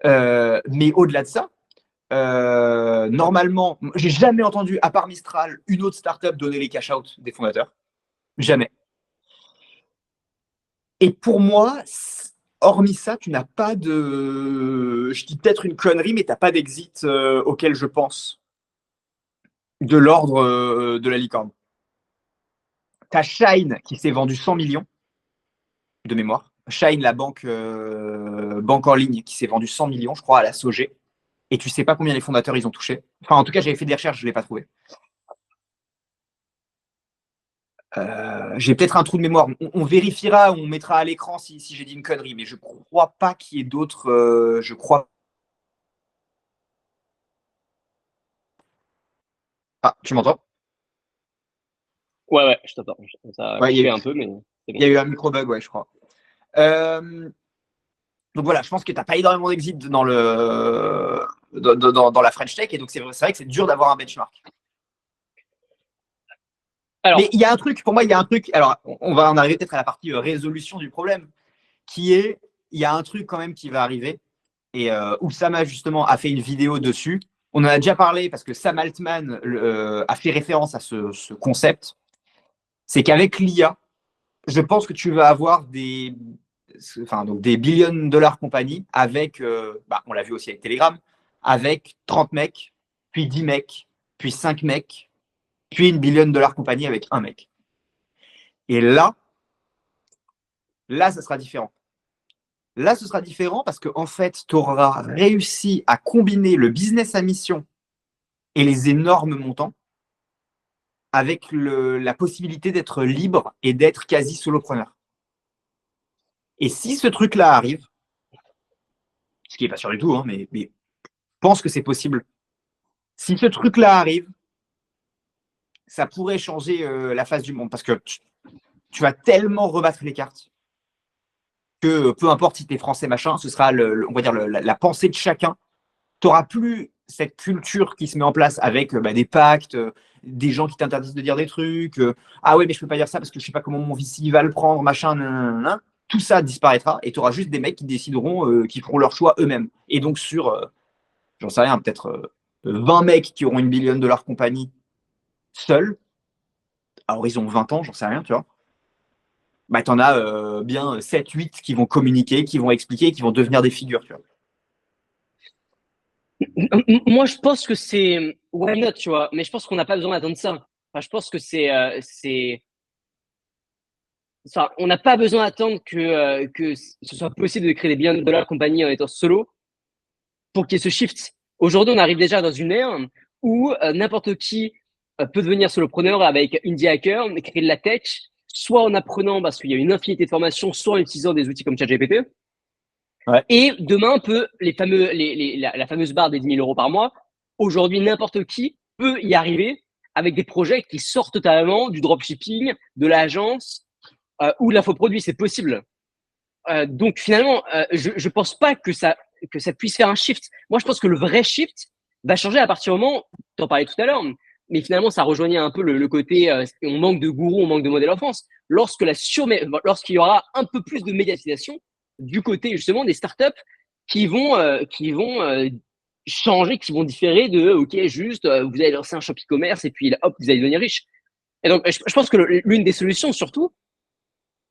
Mais au-delà de ça, normalement, j'ai jamais entendu, à part Mistral, une autre startup donner les cash out des fondateurs. Jamais. Et pour moi, hormis ça, tu n'as pas de. Je dis peut-être une connerie, mais tu n'as pas d'exit auquel je pense de l'ordre de la licorne. Tu as Shine qui s'est vendu 100 millions de mémoire. Shine, la banque en ligne, qui s'est vendu 100 millions, je crois, à la SOG. Et tu sais pas combien les fondateurs ils ont touché. Enfin, en tout cas, j'avais fait des recherches, je ne l'ai pas trouvé. J'ai peut-être un trou de mémoire. On vérifiera, on mettra à l'écran si j'ai dit une connerie, mais je crois pas qu'il y ait d'autres. Je crois. Ah, tu m'entends? Ouais, je t'entends. Ça a Ouais, coupé un peu, mais c'est bon. il y a eu un micro-bug, ouais, je crois. Donc voilà, je pense que tu n'as pas énormément d'exit dans la French Tech, et donc c'est vrai que c'est dur d'avoir un benchmark. Alors, mais il y a un truc, pour moi, il y a un truc. Alors, on va en arriver peut-être à la partie résolution du problème, qui est, il y a un truc quand même qui va arriver, et Oussama justement a fait une vidéo dessus. On en a déjà parlé parce que Sam Altman a fait référence à ce concept. C'est qu'avec l'IA, je pense que tu vas avoir des billion dollars compagnies avec, on l'a vu aussi avec Telegram, avec 30 mecs, puis 10 mecs, puis 5 mecs, puis une billion dollar compagnie avec un mec. Et là, ça sera différent. Là, ce sera différent parce qu'en fait, tu auras réussi à combiner le business à mission et les énormes montants avec la possibilité d'être libre et d'être quasi solopreneur. Et si ce truc-là arrive, ce qui n'est pas sûr du tout, hein, mais je pense que c'est possible. Si ce truc-là arrive, ça pourrait changer la face du monde parce que tu vas tellement rebattre les cartes que peu importe si tu es français, machin, ce sera, on va dire, la pensée de chacun. Tu n'auras plus cette culture qui se met en place avec des pactes, des gens qui t'interdisent de dire des trucs. Ah ouais, mais je peux pas dire ça parce que je sais pas comment mon VC va le prendre, machin, nanana. Tout ça disparaîtra et tu auras juste des mecs qui décideront, qui feront leur choix eux-mêmes. Et donc sur, j'en sais rien, peut-être 20 mecs qui auront une billion dollar compagnie seuls, à horizon 20 ans, j'en sais rien, tu vois. Bah, tu en as bien 7-8 qui vont communiquer, qui vont expliquer, qui vont devenir des figures, tu vois. Moi, je pense que c'est why not, tu vois, mais je pense qu'on n'a pas besoin d'attendre ça. Enfin, je pense que enfin, on n'a pas besoin d'attendre que ce soit possible de créer des billions de dollars compagnie en étant solo pour qu'il y ait ce shift. Aujourd'hui, on arrive déjà dans une ère où n'importe qui peut devenir solopreneur avec Indie Hacker, créer de la tech, soit en apprenant parce qu'il y a une infinité de formations, soit en utilisant des outils comme ChatGPT. Ouais. Et demain, peut la fameuse barre des 10 000 euros par mois, aujourd'hui, n'importe qui peut y arriver avec des projets qui sortent totalement du dropshipping, de l'agence ou de l'infoproduit. C'est possible. Donc finalement, je pense pas que ça puisse faire un shift. Moi, je pense que le vrai shift va changer à partir du moment, tu en parlais tout à l'heure, mais finalement, ça rejoignait un peu le côté on manque de gourous, on manque de modèles en France. Lorsqu'il y aura un peu plus de médiatisation du côté justement des startups qui vont changer, qui vont différer de ok juste vous allez lancer un shop e-commerce et puis hop vous allez devenir riche. Et donc je pense que l'une des solutions surtout,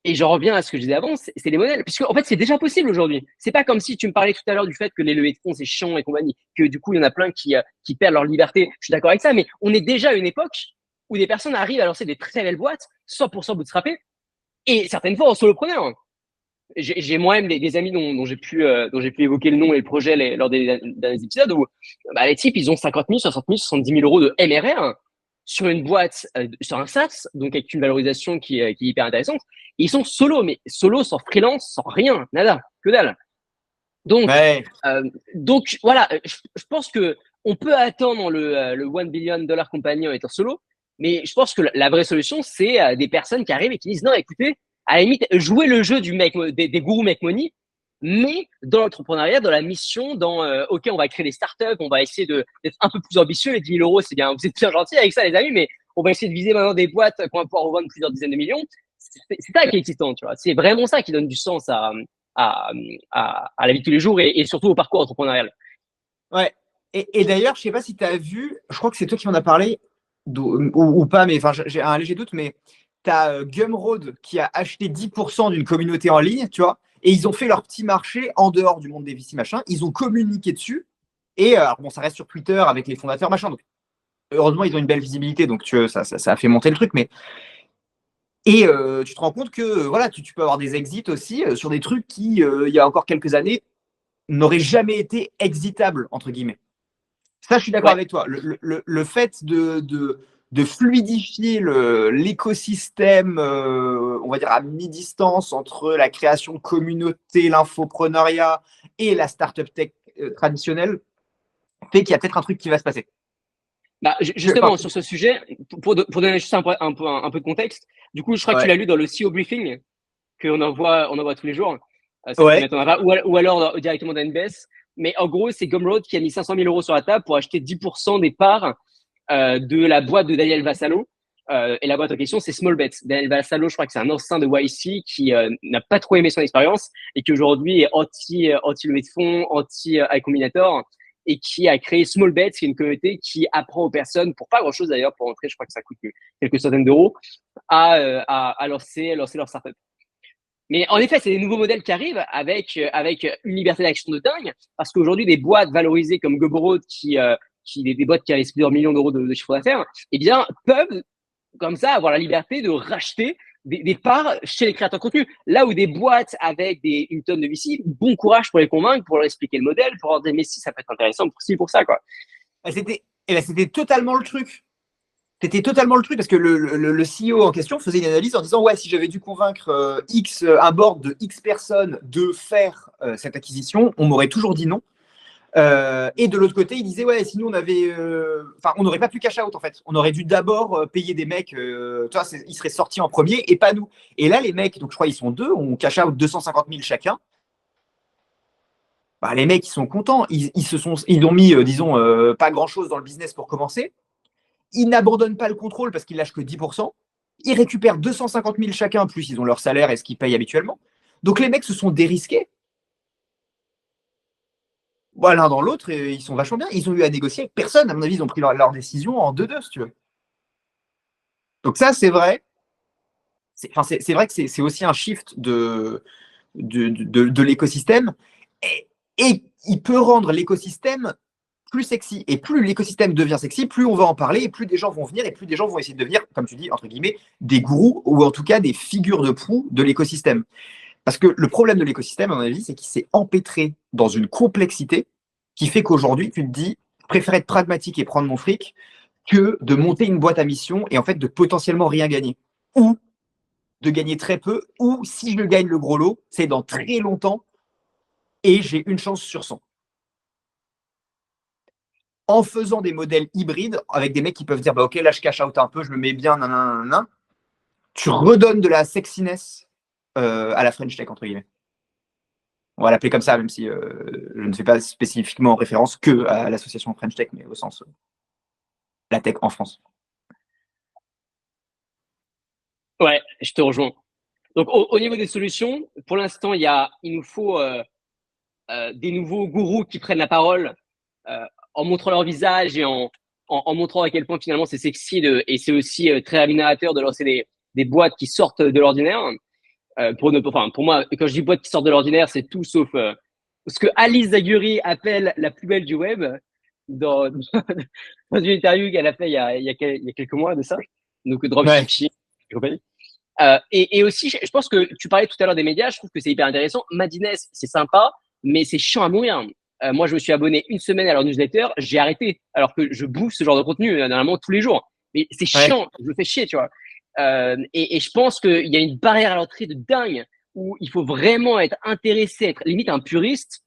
et j'en reviens à ce que je disais avant, c'est les modèles. Puisque, en fait, c'est déjà possible aujourd'hui. C'est pas comme si tu me parlais tout à l'heure du fait que les levées de fonds, c'est chiant et compagnie, que du coup, il y en a plein qui perdent leur liberté. Je suis d'accord avec ça, mais on est déjà à une époque où des personnes arrivent à lancer des très belles boîtes, 100% bootstrappées, et certaines fois en solopreneur. J'ai moi-même des amis dont j'ai pu évoquer le nom et le projet lors des épisodes où bah, les types, ils ont 50 000, 60 000, 70 000 euros de MRR sur une boîte, sur un SaaS, donc avec une valorisation qui est hyper intéressante. Et ils sont solo, mais solo, sans freelance, sans rien, nada, que dalle. Donc, Ouais. donc voilà, je pense que on peut attendre le 1 billion dollar compagnie en étant solo, mais je pense que la vraie solution, c'est des personnes qui arrivent et qui disent non, écoutez, à la limite, jouer le jeu des gourous make money, mais dans l'entrepreneuriat, dans la mission, dans ok, on va créer des startups, on va essayer d'être un peu plus ambitieux. Les 10 000 euros, c'est bien, vous êtes bien gentils avec ça, les amis, mais on va essayer de viser maintenant des boîtes qu'on va pouvoir revendre plusieurs dizaines de millions. C'est ça qui est excitant, tu vois. C'est vraiment ça qui donne du sens à, à la vie de tous les jours et surtout au parcours entrepreneurial. Ouais. Et d'ailleurs, je sais pas si tu as vu, je crois que c'est toi qui m'en as parlé, ou pas, mais enfin, j'ai un léger doute, mais tu as Gumroad qui a acheté 10% d'une communauté en ligne, tu vois, et ils ont fait leur petit marché en dehors du monde des VC, machin. Ils ont communiqué dessus, et alors, bon, ça reste sur Twitter avec les fondateurs, machin. Donc, heureusement, ils ont une belle visibilité, donc tu vois, ça a fait monter le truc, mais. Et tu te rends compte que voilà, tu peux avoir des exits aussi sur des trucs qui, il y a encore quelques années, n'auraient jamais été exitables, entre guillemets. Ça, je suis d'accord Ouais. avec toi. Le fait de fluidifier l'écosystème, on va dire à mi-distance entre la création de communauté, l'infopreneuriat et la startup tech traditionnelle, fait qu'il y a peut-être un truc qui va se passer. Bah, Enfin, justement, sur ce sujet, pour donner juste un peu de contexte, du coup, je crois que tu ouais. l'as lu dans le CEO Briefing on envoie tous les jours. Ça ne Ouais. m'étonnera pas. Ou alors directement d'NBS. Mais en gros, c'est Gumroad qui a mis 500 000 euros sur la table pour acheter 10% des parts de la boîte de Daniel Vassalo. Et la boîte en question, c'est Smallbet. Daniel Vassalo, je crois que c'est un ancien de YC qui n'a pas trop aimé son expérience et qui aujourd'hui est anti levée de fonds, anti high combinator et qui a créé Smallbet, qui est une communauté qui apprend aux personnes, pour pas grand chose d'ailleurs, pour entrer, je crois que ça coûte quelques centaines d'euros, à lancer leur startup. Mais en effet, c'est des nouveaux modèles qui arrivent avec une liberté d'action de dingue, parce qu'aujourd'hui, des boîtes valorisées comme Gumroad, des boîtes qui avaient plusieurs millions d'euros de chiffre d'affaires, eh bien, peuvent comme ça avoir la liberté de racheter des parts chez les créateurs de contenu. Là où des boîtes avec une tonne de VC, bon courage pour les convaincre, pour leur expliquer le modèle, pour leur dire mais si ça peut être intéressant pour ci, pour ça, quoi. C'était totalement le truc. C'était totalement le truc parce que le CEO en question faisait une analyse en disant ouais, si j'avais dû convaincre un board de X personnes de faire cette acquisition, on m'aurait toujours dit non. Et de l'autre côté, il disait ouais, sinon on n'aurait pas pu cash out en fait. On aurait dû d'abord payer des mecs, tu vois, ils seraient sortis en premier et pas nous. Et là, les mecs, donc je crois ils sont deux, on cash out 250 000 chacun. Bah, les mecs, ils sont contents. Ils ont mis, disons, pas grand chose dans le business pour commencer. Ils n'abandonnent pas le contrôle parce qu'ils lâchent que 10%. Ils récupèrent 250 000 chacun, plus ils ont leur salaire et ce qu'ils payent habituellement. Donc les mecs se sont dérisqués. Bon, l'un dans l'autre, et ils sont vachement bien. Ils ont eu à négocier avec personne. À mon avis, ils ont pris leur décision en 2-2, si tu veux. Donc ça, c'est vrai. C'est vrai que c'est aussi un shift de l'écosystème. Et il peut rendre l'écosystème plus sexy. Et plus l'écosystème devient sexy, plus on va en parler et plus des gens vont venir et plus des gens vont essayer de devenir, comme tu dis, entre guillemets, des gourous ou en tout cas des figures de proue de l'écosystème. Parce que le problème de l'écosystème, à mon avis, c'est qu'il s'est empêtré dans une complexité qui fait qu'aujourd'hui, tu te dis, je préfère être pragmatique et prendre mon fric que de monter une boîte à mission et en fait de potentiellement rien gagner. Ou de gagner très peu, ou si je gagne le gros lot, c'est dans très longtemps et j'ai une chance sur 100. En faisant des modèles hybrides avec des mecs qui peuvent dire bah, ok, là je cash out un peu, je me mets bien, nanana, tu redonnes de la sexiness à la French Tech, entre guillemets. On va l'appeler comme ça, même si je ne fais pas spécifiquement référence que à l'association French Tech, mais au sens la tech en France. Ouais, je te rejoins. Donc, au niveau des solutions, pour l'instant, il nous faut des nouveaux gourous qui prennent la parole en montrant leur visage et en montrant à quel point finalement c'est sexy et c'est aussi très rémunérateur de lancer des boîtes qui sortent de l'ordinaire. Pour moi, quand je dis boîtes qui sortent de l'ordinaire, c'est tout sauf ce que Alice Zaguri appelle la plus belle du web dans, dans une interview qu'elle a fait il y a quelques mois de ça. Donc, dropshipping et compagnie. Et aussi, je pense que tu parlais tout à l'heure des médias, je trouve que c'est hyper intéressant. Madines, c'est sympa, mais c'est chiant à mourir. Moi, je me suis abonné une semaine à leur newsletter, j'ai arrêté, alors que je bouffe ce genre de contenu normalement tous les jours. Mais c'est chiant, je me fais chier, tu vois. Et je pense qu'il y a une barrière à l'entrée de dingue où il faut vraiment être intéressé, être limite un puriste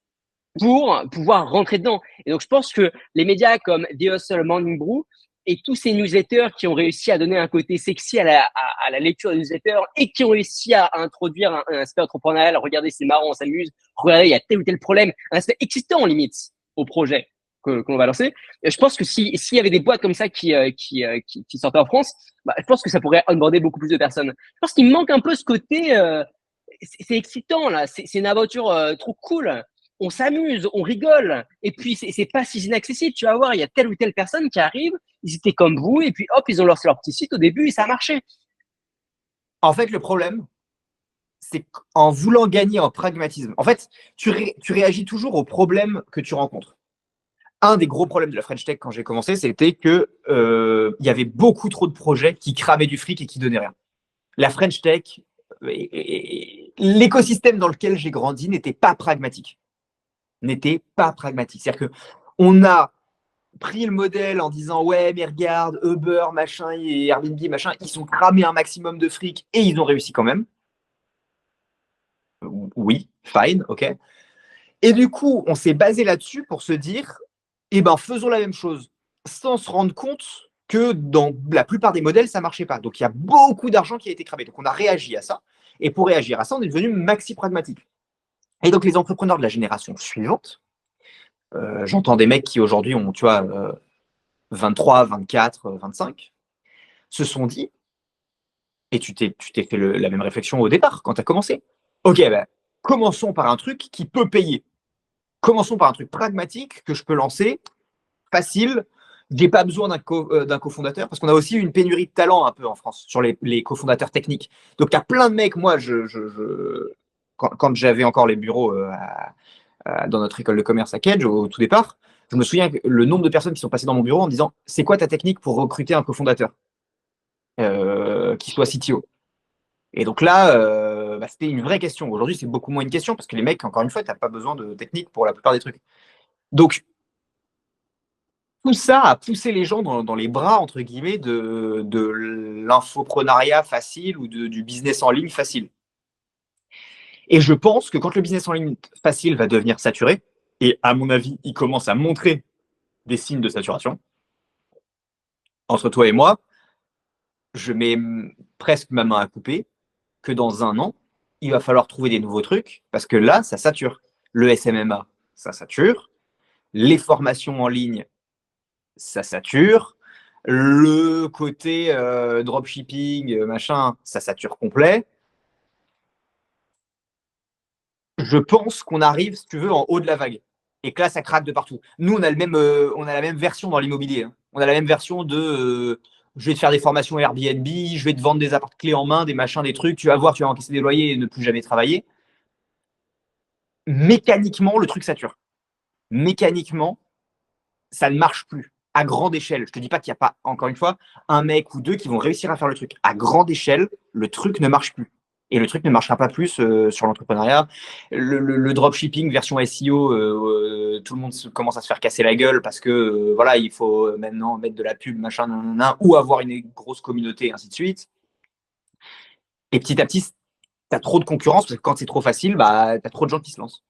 pour pouvoir rentrer dedans. Et donc, je pense que les médias comme The Hustle, Morning Brew et tous ces newsletters qui ont réussi à donner un côté sexy à la lecture des newsletters et qui ont réussi à introduire un aspect entrepreneurial, regardez, c'est marrant, on s'amuse, regardez, il y a tel ou tel problème, un aspect excitant en limite au projet qu'on va lancer. Et je pense que s'il y avait des boîtes comme ça qui sortaient en France, bah, je pense que ça pourrait onboarder beaucoup plus de personnes. Je pense qu'il manque un peu ce côté, c'est excitant là, c'est une aventure trop cool. On s'amuse, on rigole, et puis c'est pas si inaccessible. Tu vas voir, il y a telle ou telle personne qui arrive, ils étaient comme vous, et puis hop, ils ont lancé leur petit site au début et ça a marché. En fait, le problème, c'est qu'en voulant gagner en pragmatisme, en fait, tu réagis toujours aux problèmes que tu rencontres. Un des gros problèmes de la French Tech quand j'ai commencé, c'était que il y avait beaucoup trop de projets qui cramaient du fric et qui donnaient rien. La French Tech, l'écosystème dans lequel j'ai grandi n'était pas pragmatique. C'est-à-dire qu'on a pris le modèle en disant ouais, mais regarde, Uber, machin, et Airbnb, machin, ils ont cramé un maximum de fric et ils ont réussi quand même. Oui, fine, ok. Et du coup, on s'est basé là-dessus pour se dire, eh ben, faisons la même chose, sans se rendre compte que dans la plupart des modèles, ça ne marchait pas. Donc, il y a beaucoup d'argent qui a été cramé. Donc, on a réagi à ça. Et pour réagir à ça, on est devenu maxi pragmatique. Et donc, les entrepreneurs de la génération suivante, j'entends des mecs qui aujourd'hui ont, tu vois, 23, 24, 25, se sont dit, et tu t'es fait la même réflexion au départ quand tu as commencé. Ok, ben, commençons par un truc qui peut payer. Commençons par un truc pragmatique que je peux lancer, facile. J'ai pas besoin d'un cofondateur parce qu'on a aussi une pénurie de talent un peu en France sur les cofondateurs techniques. Donc, il y a plein de mecs. Moi, quand j'avais encore les bureaux dans notre école de commerce à Kedge au tout départ, je me souviens que le nombre de personnes qui sont passées dans mon bureau en me disant c'est quoi ta technique pour recruter un cofondateur qui soit CTO. Et donc là, c'était une vraie question. Aujourd'hui, c'est beaucoup moins une question parce que les mecs, encore une fois, tu n'as pas besoin de technique pour la plupart des trucs. Donc, tout ça a poussé les gens dans les bras, entre guillemets, de l'infoprenariat facile ou du business en ligne facile. Et je pense que quand le business en ligne facile va devenir saturé, et à mon avis, il commence à montrer des signes de saturation, entre toi et moi, je mets presque ma main à couper que dans un an, il va falloir trouver des nouveaux trucs parce que là, ça sature. Le SMMA, ça sature. Les formations en ligne, ça sature. Le côté dropshipping, machin, ça sature complet. Je pense qu'on arrive, si tu veux, en haut de la vague. Et que là, ça craque de partout. Nous, on a la même version dans l'immobilier. Hein. On a la même version de je vais te faire des formations Airbnb, je vais te vendre des apparts clés en main, des machins, des trucs. Tu vas voir, tu vas encaisser des loyers et ne plus jamais travailler. Mécaniquement, le truc sature. Mécaniquement, ça ne marche plus à grande échelle. Je te dis pas qu'il n'y a pas, encore une fois, un mec ou deux qui vont réussir à faire le truc. À grande échelle, le truc ne marche plus. Et le truc ne marchera pas plus sur l'entrepreneuriat. Le dropshipping version SEO, tout le monde commence à se faire casser la gueule parce que voilà, il faut maintenant mettre de la pub, machin, nanana, ou avoir une grosse communauté, ainsi de suite. Et petit à petit, tu as trop de concurrence parce que quand c'est trop facile, bah, tu as trop de gens qui se lancent.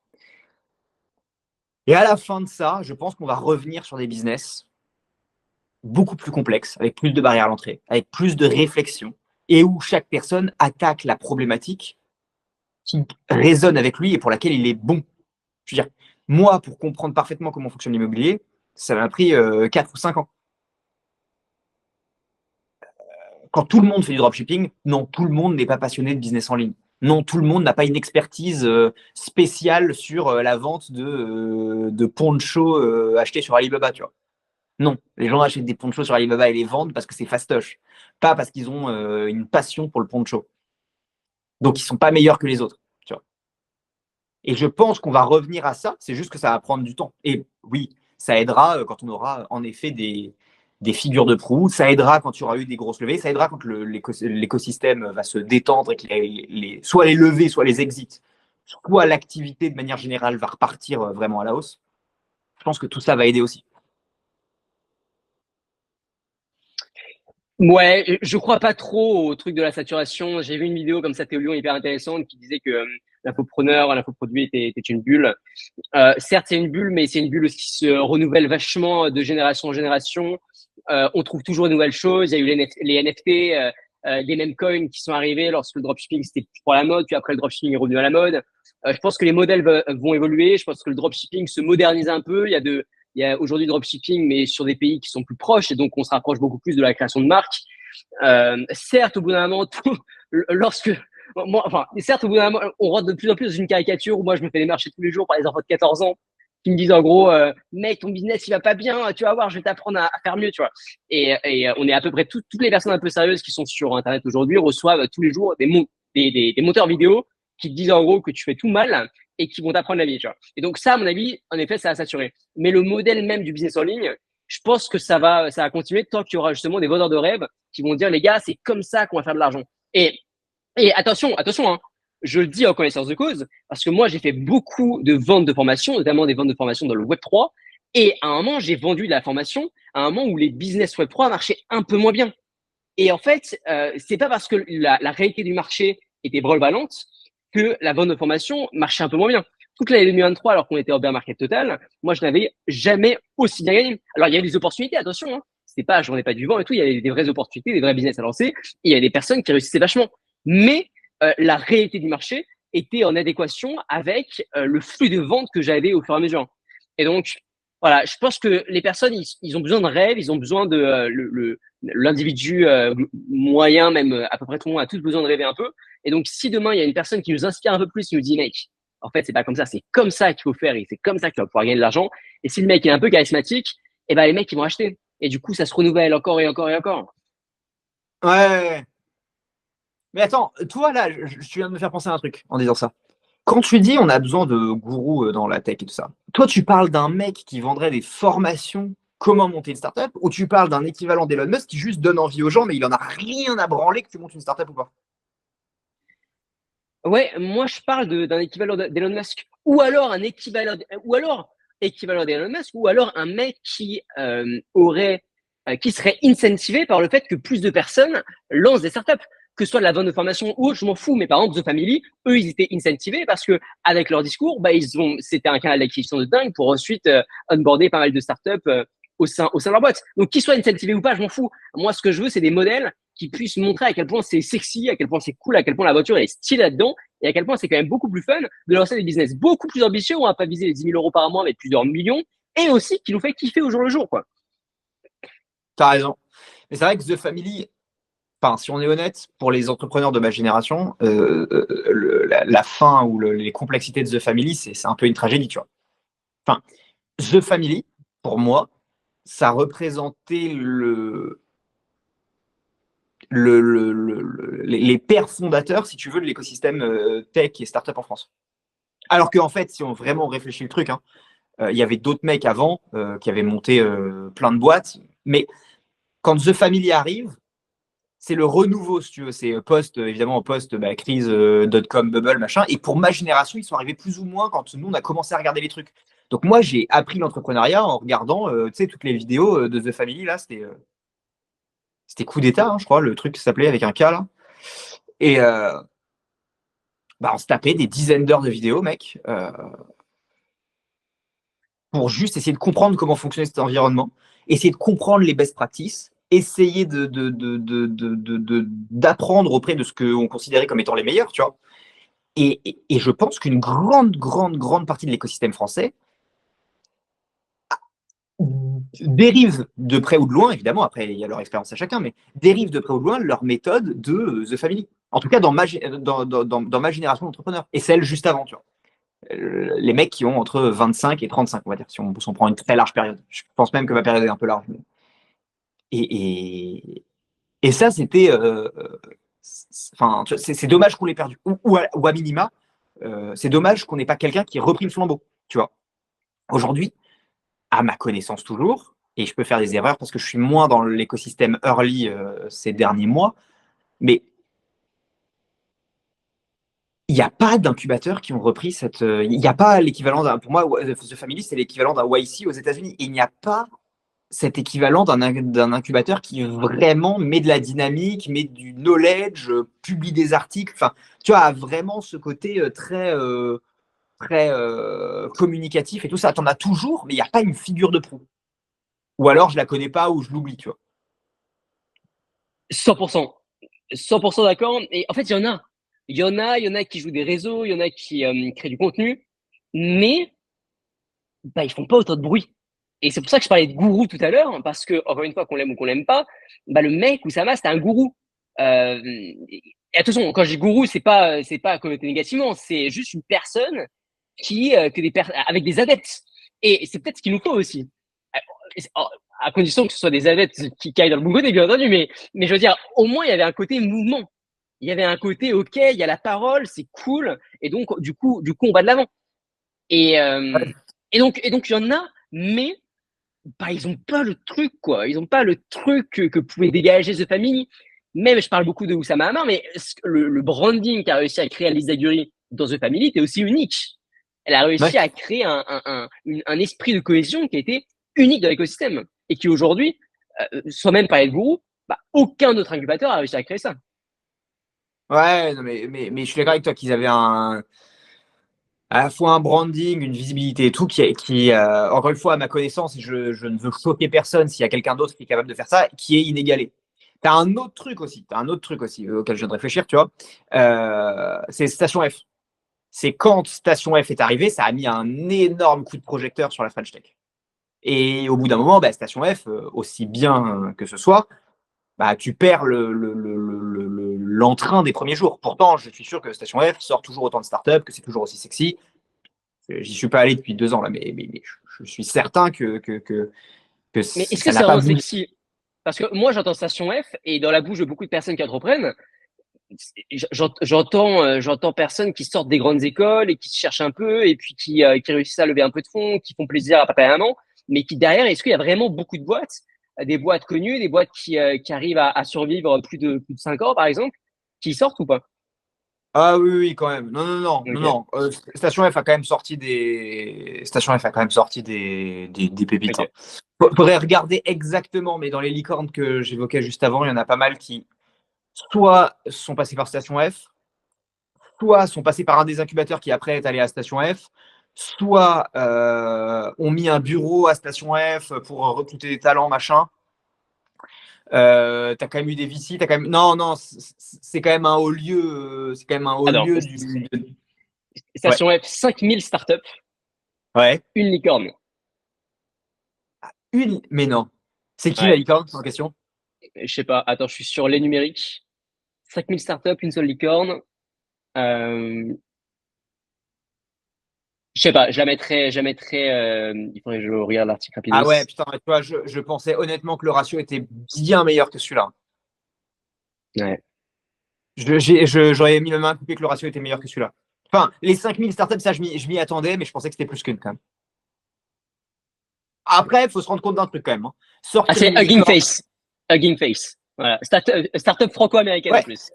Et à la fin de ça, je pense qu'on va revenir sur des business beaucoup plus complexes, avec plus de barrières à l'entrée, avec plus de réflexion, et où chaque personne attaque la problématique qui résonne avec lui et pour laquelle il est bon. Je veux dire, moi, pour comprendre parfaitement comment fonctionne l'immobilier, ça m'a pris 4 ou 5 ans. Quand tout le monde fait du dropshipping, non, tout le monde n'est pas passionné de business en ligne. Non, tout le monde n'a pas une expertise spéciale sur la vente de ponchos achetés sur Alibaba, tu vois. Non, les gens achètent des ponchos sur Alibaba et les vendent parce que c'est fastoche, pas parce qu'ils ont une passion pour le poncho. Donc, ils ne sont pas meilleurs que les autres, tu vois. Et je pense qu'on va revenir à ça, c'est juste que ça va prendre du temps. Et oui, ça aidera quand on aura en effet des figures de proue, ça aidera quand il y aura eu des grosses levées, ça aidera quand l'écosystème va se détendre et que soit les levées, soit les exits, soit l'activité de manière générale va repartir vraiment à la hausse. Je pense que tout ça va aider aussi. Ouais, je crois pas trop au truc de la saturation. J'ai vu une vidéo comme ça, Théo Lyon, hyper intéressante, qui disait que l'infoproduit était une bulle. Certes, c'est une bulle, mais c'est une bulle aussi qui se renouvelle vachement de génération en génération. On trouve toujours de nouvelles choses. Il y a eu les NFT, des meme coins qui sont arrivés lorsque le dropshipping c'était pour la mode, puis après le dropshipping est revenu à la mode. Je pense que les modèles vont évoluer. Je pense que le dropshipping se modernise un peu. Il y a aujourd'hui dropshipping, mais sur des pays qui sont plus proches, et donc on se rapproche beaucoup plus de la création de marques. Certes, au bout d'un moment, lorsque moi, enfin, certes, au bout d'un moment, on rentre de plus en plus dans une caricature où moi, je me fais démarcher tous les jours par les enfants de 14 ans qui me disent en gros, mec, ton business, il va pas bien, tu vas voir, je vais t'apprendre à faire mieux, tu vois. Et on est à peu près toutes les personnes un peu sérieuses qui sont sur Internet aujourd'hui reçoivent tous les jours des monteurs vidéo qui te disent en gros que tu fais tout mal et qui vont t'apprendre la vie, tu vois. Et donc ça, à mon avis, en effet, ça a saturé. Mais le modèle même du business en ligne, je pense que ça va continuer tant qu'il y aura justement des vendeurs de rêves qui vont dire, les gars, c'est comme ça qu'on va faire de l'argent. Et attention, hein, je le dis en connaissance de cause, parce que moi, j'ai fait beaucoup de ventes de formation, notamment des ventes de formation dans le Web3. Et à un moment, j'ai vendu de la formation à un moment où les business Web3 marchaient un peu moins bien. Et en fait, c'est pas parce que la réalité du marché était brevalante que la vente de formation marchait un peu moins bien. Toute l'année 2023, alors qu'on était au bear market total, moi, je n'avais jamais aussi bien gagné. Alors, il y avait des opportunités, attention, hein. C'était pas, j'en ai pas du vent et tout. Il y avait des vraies opportunités, des vrais business à lancer. Et il y a des personnes qui réussissaient vachement. Mais la réalité du marché était en adéquation avec le flux de vente que j'avais au fur et à mesure. Et donc, voilà, je pense que les personnes, ils ont besoin de rêve, ils ont besoin de l'individu moyen, même à peu près tout le monde a tous besoin de rêver un peu. Et donc, si demain il y a une personne qui nous inspire un peu plus, qui nous dit, mec, en fait, c'est pas comme ça, c'est comme ça qu'il faut faire et c'est comme ça que tu vas pouvoir gagner de l'argent. Et si le mec est un peu charismatique, et ben les mecs ils vont acheter. Et du coup, ça se renouvelle encore et encore et encore. Ouais. Mais attends, toi là, tu viens de me faire penser à un truc en disant ça. Quand tu dis on a besoin de gourous dans la tech et tout ça, toi tu parles d'un mec qui vendrait des formations comment monter une startup ou tu parles d'un équivalent d'Elon Musk qui juste donne envie aux gens mais il en a rien à branler que tu montes une startup ou pas? Ouais, moi je parle d'un équivalent d'Elon Musk, ou alors équivalent d'Elon Musk, ou alors un mec qui serait incentivé par le fait que plus de personnes lancent des startups, que ce soit de la vente de formation ou autre, je m'en fous. Mais par exemple, The Family, eux, ils étaient incentivés parce que avec leur discours, bah c'était un canal d'acquisition de dingue pour ensuite onboarder pas mal de startups au sein de leur boîte. Donc qu'ils soient incentivés ou pas, je m'en fous. Moi, ce que je veux, c'est des modèles qui puissent montrer à quel point c'est sexy, à quel point c'est cool, à quel point la voiture est stylée là-dedans, et à quel point c'est quand même beaucoup plus fun de lancer des business beaucoup plus ambitieux, où on va pas viser les 10 000 euros par mois, mais plusieurs millions, et aussi qui nous fait kiffer au jour le jour, quoi. T'as raison. Mais c'est vrai que The Family, enfin, si on est honnête, pour les entrepreneurs de ma génération, la fin ou les complexités de The Family, c'est un peu une tragédie, tu vois. Enfin, The Family, pour moi, ça représentait les pères fondateurs, si tu veux, de l'écosystème tech et startup en France. Alors qu'en fait, si on vraiment réfléchit le truc, hein, Il y avait d'autres mecs avant qui avaient monté plein de boîtes. Mais quand The Family arrive, c'est le renouveau, si tu veux. C'est évidemment, crise, dot-com, bubble, machin. Et pour ma génération, ils sont arrivés plus ou moins quand nous, on a commencé à regarder les trucs. Donc moi, j'ai appris l'entrepreneuriat en regardant toutes les vidéos de The Family. Là, c'était Coup d'État, hein, je crois, le truc qui s'appelait avec un K, là. Et on se tapait des dizaines d'heures de vidéos, mec, pour juste essayer de comprendre comment fonctionnait cet environnement, essayer de comprendre les best practices, essayer d'apprendre auprès de ce qu'on considérait comme étant les meilleurs, tu vois. Et je pense qu'une grande partie de l'écosystème français dérive de près ou de loin, évidemment, après il y a leur expérience à chacun, mais dérive de près ou de loin leur méthode de The Family. En tout cas, dans ma génération d'entrepreneurs. Et celle juste avant, tu vois. Les mecs qui ont entre 25 et 35, on va dire, si on prend une très large période. Je pense même que ma période est un peu large. Et ça, c'était. C'est dommage qu'on l'ait perdu. Ou à minima, c'est dommage qu'on n'ait pas quelqu'un qui ait repris le flambeau, tu vois. Aujourd'hui, à ma connaissance toujours, et je peux faire des erreurs parce que je suis moins dans l'écosystème early ces derniers mois, mais il n'y a pas d'incubateurs qui ont repris cette. Il n'y a pas l'équivalent d'un. Pour moi, The Family, c'est l'équivalent d'un YC aux États-Unis. Et il n'y a pas cet équivalent d'un incubateur qui vraiment met de la dynamique, met du knowledge, publie des articles. Enfin, tu vois, a vraiment ce côté très communicatif et tout ça. T'en as toujours, mais il n'y a pas une figure de proue. Ou alors je la connais pas ou je l'oublie, tu vois. 100%. 100% d'accord. Et en fait, il y en a qui jouent des réseaux, il y en a qui créent du contenu, mais ils font pas autant de bruit. Et c'est pour ça que je parlais de gourou tout à l'heure, parce que encore une fois, qu'on l'aime ou qu'on l'aime pas, le mec Oussama, c'était un gourou. Et attention, quand je dis gourou, c'est pas connoté négativement, c'est juste une personne avec des adeptes. Et c'est peut-être ce qu'il nous faut aussi. À condition que ce soit des adeptes qui aillent dans le bon côté, bien entendu, mais je veux dire, au moins, il y avait un côté mouvement. Il y avait un côté, ok, il y a la parole, c'est cool, et donc, du coup, on va de l'avant. Et, donc, il y en a, mais ils ont pas le truc, quoi. Ils ont pas le truc que pouvait dégager The Family. Même, je parle beaucoup de Oussama Hamar, mais le branding qu'a réussi à créer Alice Guri dans The Family était aussi unique. Elle a réussi à créer un esprit de cohésion qui a été unique dans l'écosystème et qui aujourd'hui, sans même parler de gourou, aucun autre incubateur a réussi à créer ça. Ouais, non, mais je suis d'accord avec toi qu'ils avaient à la fois un branding, une visibilité et tout, qui encore une fois, à ma connaissance, et je ne veux choquer personne s'il y a quelqu'un d'autre qui est capable de faire ça, qui est inégalé. T'as un autre truc aussi auquel je viens de réfléchir, tu vois. C'est Station F. C'est quand Station F est arrivé, ça a mis un énorme coup de projecteur sur la French Tech. Et au bout d'un moment, Station F, aussi bien que ce soit, tu perds l'entrain des premiers jours. Pourtant, je suis sûr que Station F sort toujours autant de startups, que c'est toujours aussi sexy. J'y suis pas allé depuis 2 ans, là, mais je suis certain que Mais est-ce ça que n'a c'est pas vraiment bougé. sexy? Parce que moi, j'entends Station F et dans la bouche de beaucoup de personnes qui entreprennent, j'entends personnes qui sortent des grandes écoles et qui se cherchent un peu et puis qui réussissent à lever un peu de fonds, qui font plaisir à papa et à maman, mais qui derrière, est-ce qu'il y a vraiment beaucoup de boîtes, des boîtes connues, des boîtes qui arrivent à survivre plus de 5 ans, par exemple, qui sortent ou pas? Ah oui, oui, quand même. Non, non, non, non, Ok, non. Station F a quand même sorti des pépites, hein. ok. Faudrait regarder exactement, mais dans les licornes que j'évoquais juste avant, il y en a pas mal qui soit sont passés par Station F, soit sont passés par un des incubateurs qui après est allé à Station F, soit ont mis un bureau à Station F pour recruter des talents, machin. T'as quand même eu des VC, t'as quand même. Non, non, c'est quand même un haut lieu. C'est quand même un haut Alors, lieu Ouais. Station F, 5000 startups, Ouais. une licorne. Mais non. C'est qui la Ouais, licorne en question? je sais pas. Attends, je suis sur les numériques. 5000 startups, une seule licorne. Euh, Je sais pas, je la mettrais, il faudrait que je regarde l'article Ah rapidos. ouais, putain, tu vois, je pensais honnêtement que le ratio était bien meilleur que celui-là. Ouais. J'aurais mis ma main à couper que le ratio était meilleur que celui-là. Enfin, les 5000 startups, ça, je m'y attendais, mais je pensais que c'était plus qu'une quand même. Après, il faut se rendre compte d'un truc quand même. Hein. Ah, Sortir c'est une Hugging licorne. Face. Hugging Face. Voilà. Startup franco-américaine en Ouais, plus.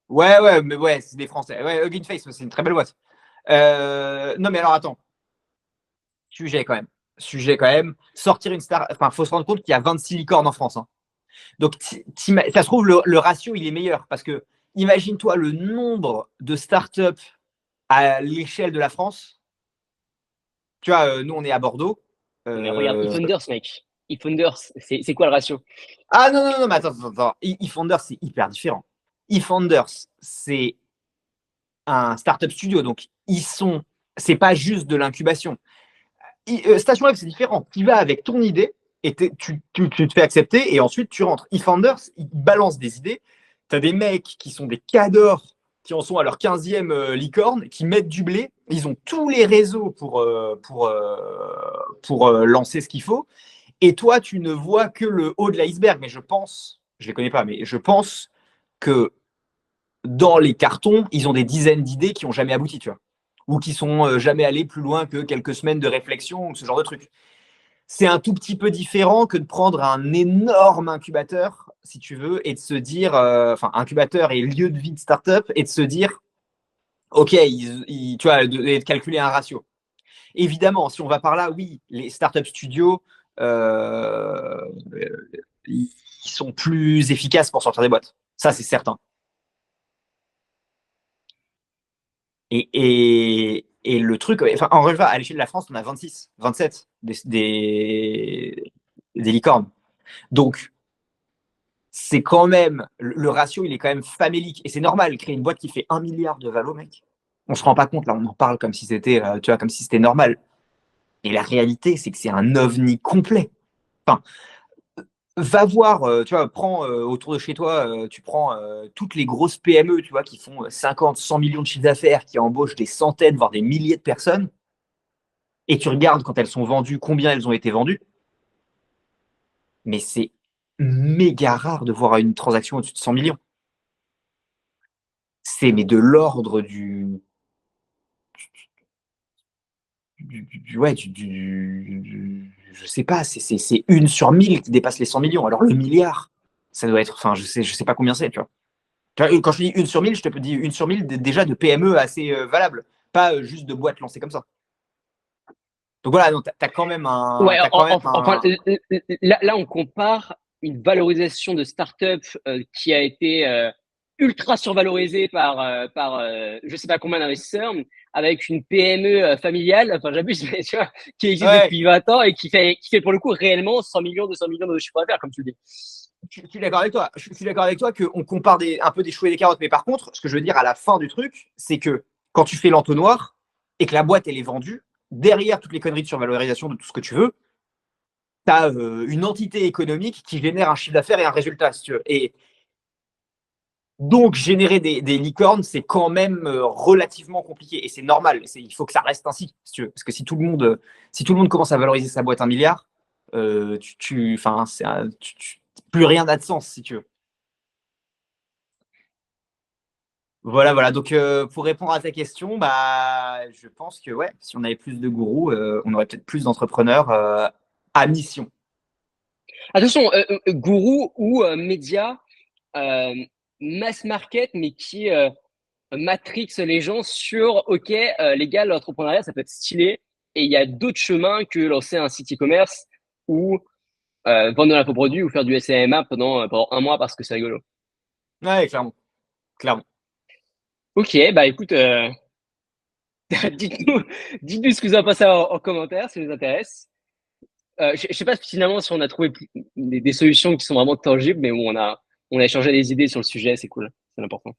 ouais, mais ouais, c'est des Français. Ouais, Hugging Face, c'est une très belle boîte. Non, mais alors attends. Sujet quand même. Sujet quand même. Sortir une star. Enfin, faut se rendre compte qu'il y a 26 licornes en France. Hein. Donc, ça se trouve, le ratio, il est meilleur. Parce que, imagine-toi le nombre de startups à l'échelle de la France. Tu vois, nous, on est à Bordeaux. Mais regarde, Euh... eFounders, mec. eFounders, c'est quoi le ratio? Ah non, mais attends. eFounders, c'est hyper différent. eFounders, c'est un startup studio. Donc, c'est pas juste de l'incubation. Station Web, c'est différent. Tu vas avec ton idée et tu te fais accepter et ensuite tu rentres. eFounders, ils balancent des idées. Tu as des mecs qui sont des cadors qui en sont à leur 15e licorne, qui mettent du blé. Ils ont tous les réseaux pour lancer ce qu'il faut. Et toi, tu ne vois que le haut de l'iceberg. Mais je pense, je ne les connais pas, mais je pense que dans les cartons, ils ont des dizaines d'idées qui n'ont jamais abouti, tu vois. Ou qui sont jamais allées plus loin que quelques semaines de réflexion ou ce genre de truc. C'est un tout petit peu différent que de prendre un énorme incubateur, si tu veux, et de se dire, enfin, incubateur et lieu de vie de startup, et de se dire, OK, tu vois, de calculer un ratio. Évidemment, si on va par là, oui, les startup studios, euh, ils sont plus efficaces pour sortir des boîtes. Ça, c'est certain. Et le truc, enfin, en relevé, à l'échelle de la France, on a 26, 27 des licornes. Donc, c'est quand même, le ratio, il est quand même famélique. Et c'est normal, créer une boîte qui fait 1 milliard de valo, mec. On se rend pas compte, là, on en parle comme si c'était, tu vois, comme si c'était normal. Et la réalité, c'est que c'est un ovni complet. Enfin, va voir, tu vois, prends autour de chez toi, tu prends toutes les grosses PME, tu vois, qui font 50, 100 millions de chiffre d'affaires, qui embauchent des centaines, voire des milliers de personnes, et tu regardes quand elles sont vendues, combien elles ont été vendues, mais c'est méga rare de voir une transaction au-dessus de 100 millions. C'est mais de l'ordre ouais, je sais pas, c'est 1 sur 1000 qui dépasse les 100 millions. Alors le milliard, ça doit être, enfin, je sais pas combien c'est, tu vois. Quand je dis 1 sur 1000, je te dis 1 sur 1000 déjà de PME assez valables, pas juste de boîtes lancées comme ça. Donc voilà, t'as quand même Ouais, enfin, un. là, on compare une valorisation de start-up qui a été ultra survalorisée par je sais pas combien d'investisseurs, avec une PME familiale, enfin j'abuse, mais tu vois, qui existe Ouais, depuis 20 ans et qui fait pour le coup réellement 100 millions, 200 millions de chiffre d'affaires, comme tu le dis. je suis d'accord avec toi. Je suis d'accord avec toi qu'on compare un peu des choux et des carottes. Mais par contre, ce que je veux dire à la fin du truc, c'est que quand tu fais l'entonnoir et que la boîte elle est vendue, derrière toutes les conneries de survalorisation de tout ce que tu veux, tu as une entité économique qui génère un chiffre d'affaires et un résultat, si tu veux. Et donc, générer des licornes, c'est quand même relativement compliqué. Et c'est normal. Il faut que ça reste ainsi, si tu veux. Parce que si tout le monde commence à valoriser sa boîte 1 milliard, enfin, plus rien n'a de sens, si tu veux. Voilà. Donc, pour répondre à ta question, bah, je pense que ouais, si on avait plus de gourous, on aurait peut-être plus d'entrepreneurs à mission. Attention, gourou ou média euh, mass market, mais qui matrix les gens sur, OK, les gars, l'entrepreneuriat, ça peut être stylé. Et il y a d'autres chemins que lancer un site e-commerce ou vendre de l'infoproduit ou faire du SAMA pendant un mois parce que c'est rigolo. Ouais, clairement. Clairement. OK, bah écoute, dites-nous, dites-nous ce que vous en pensez en commentaire, si ça vous intéresse. Je sais pas finalement si on a trouvé des solutions qui sont vraiment tangibles, mais bon, on a échangé des idées sur le sujet, c'est cool, c'est important.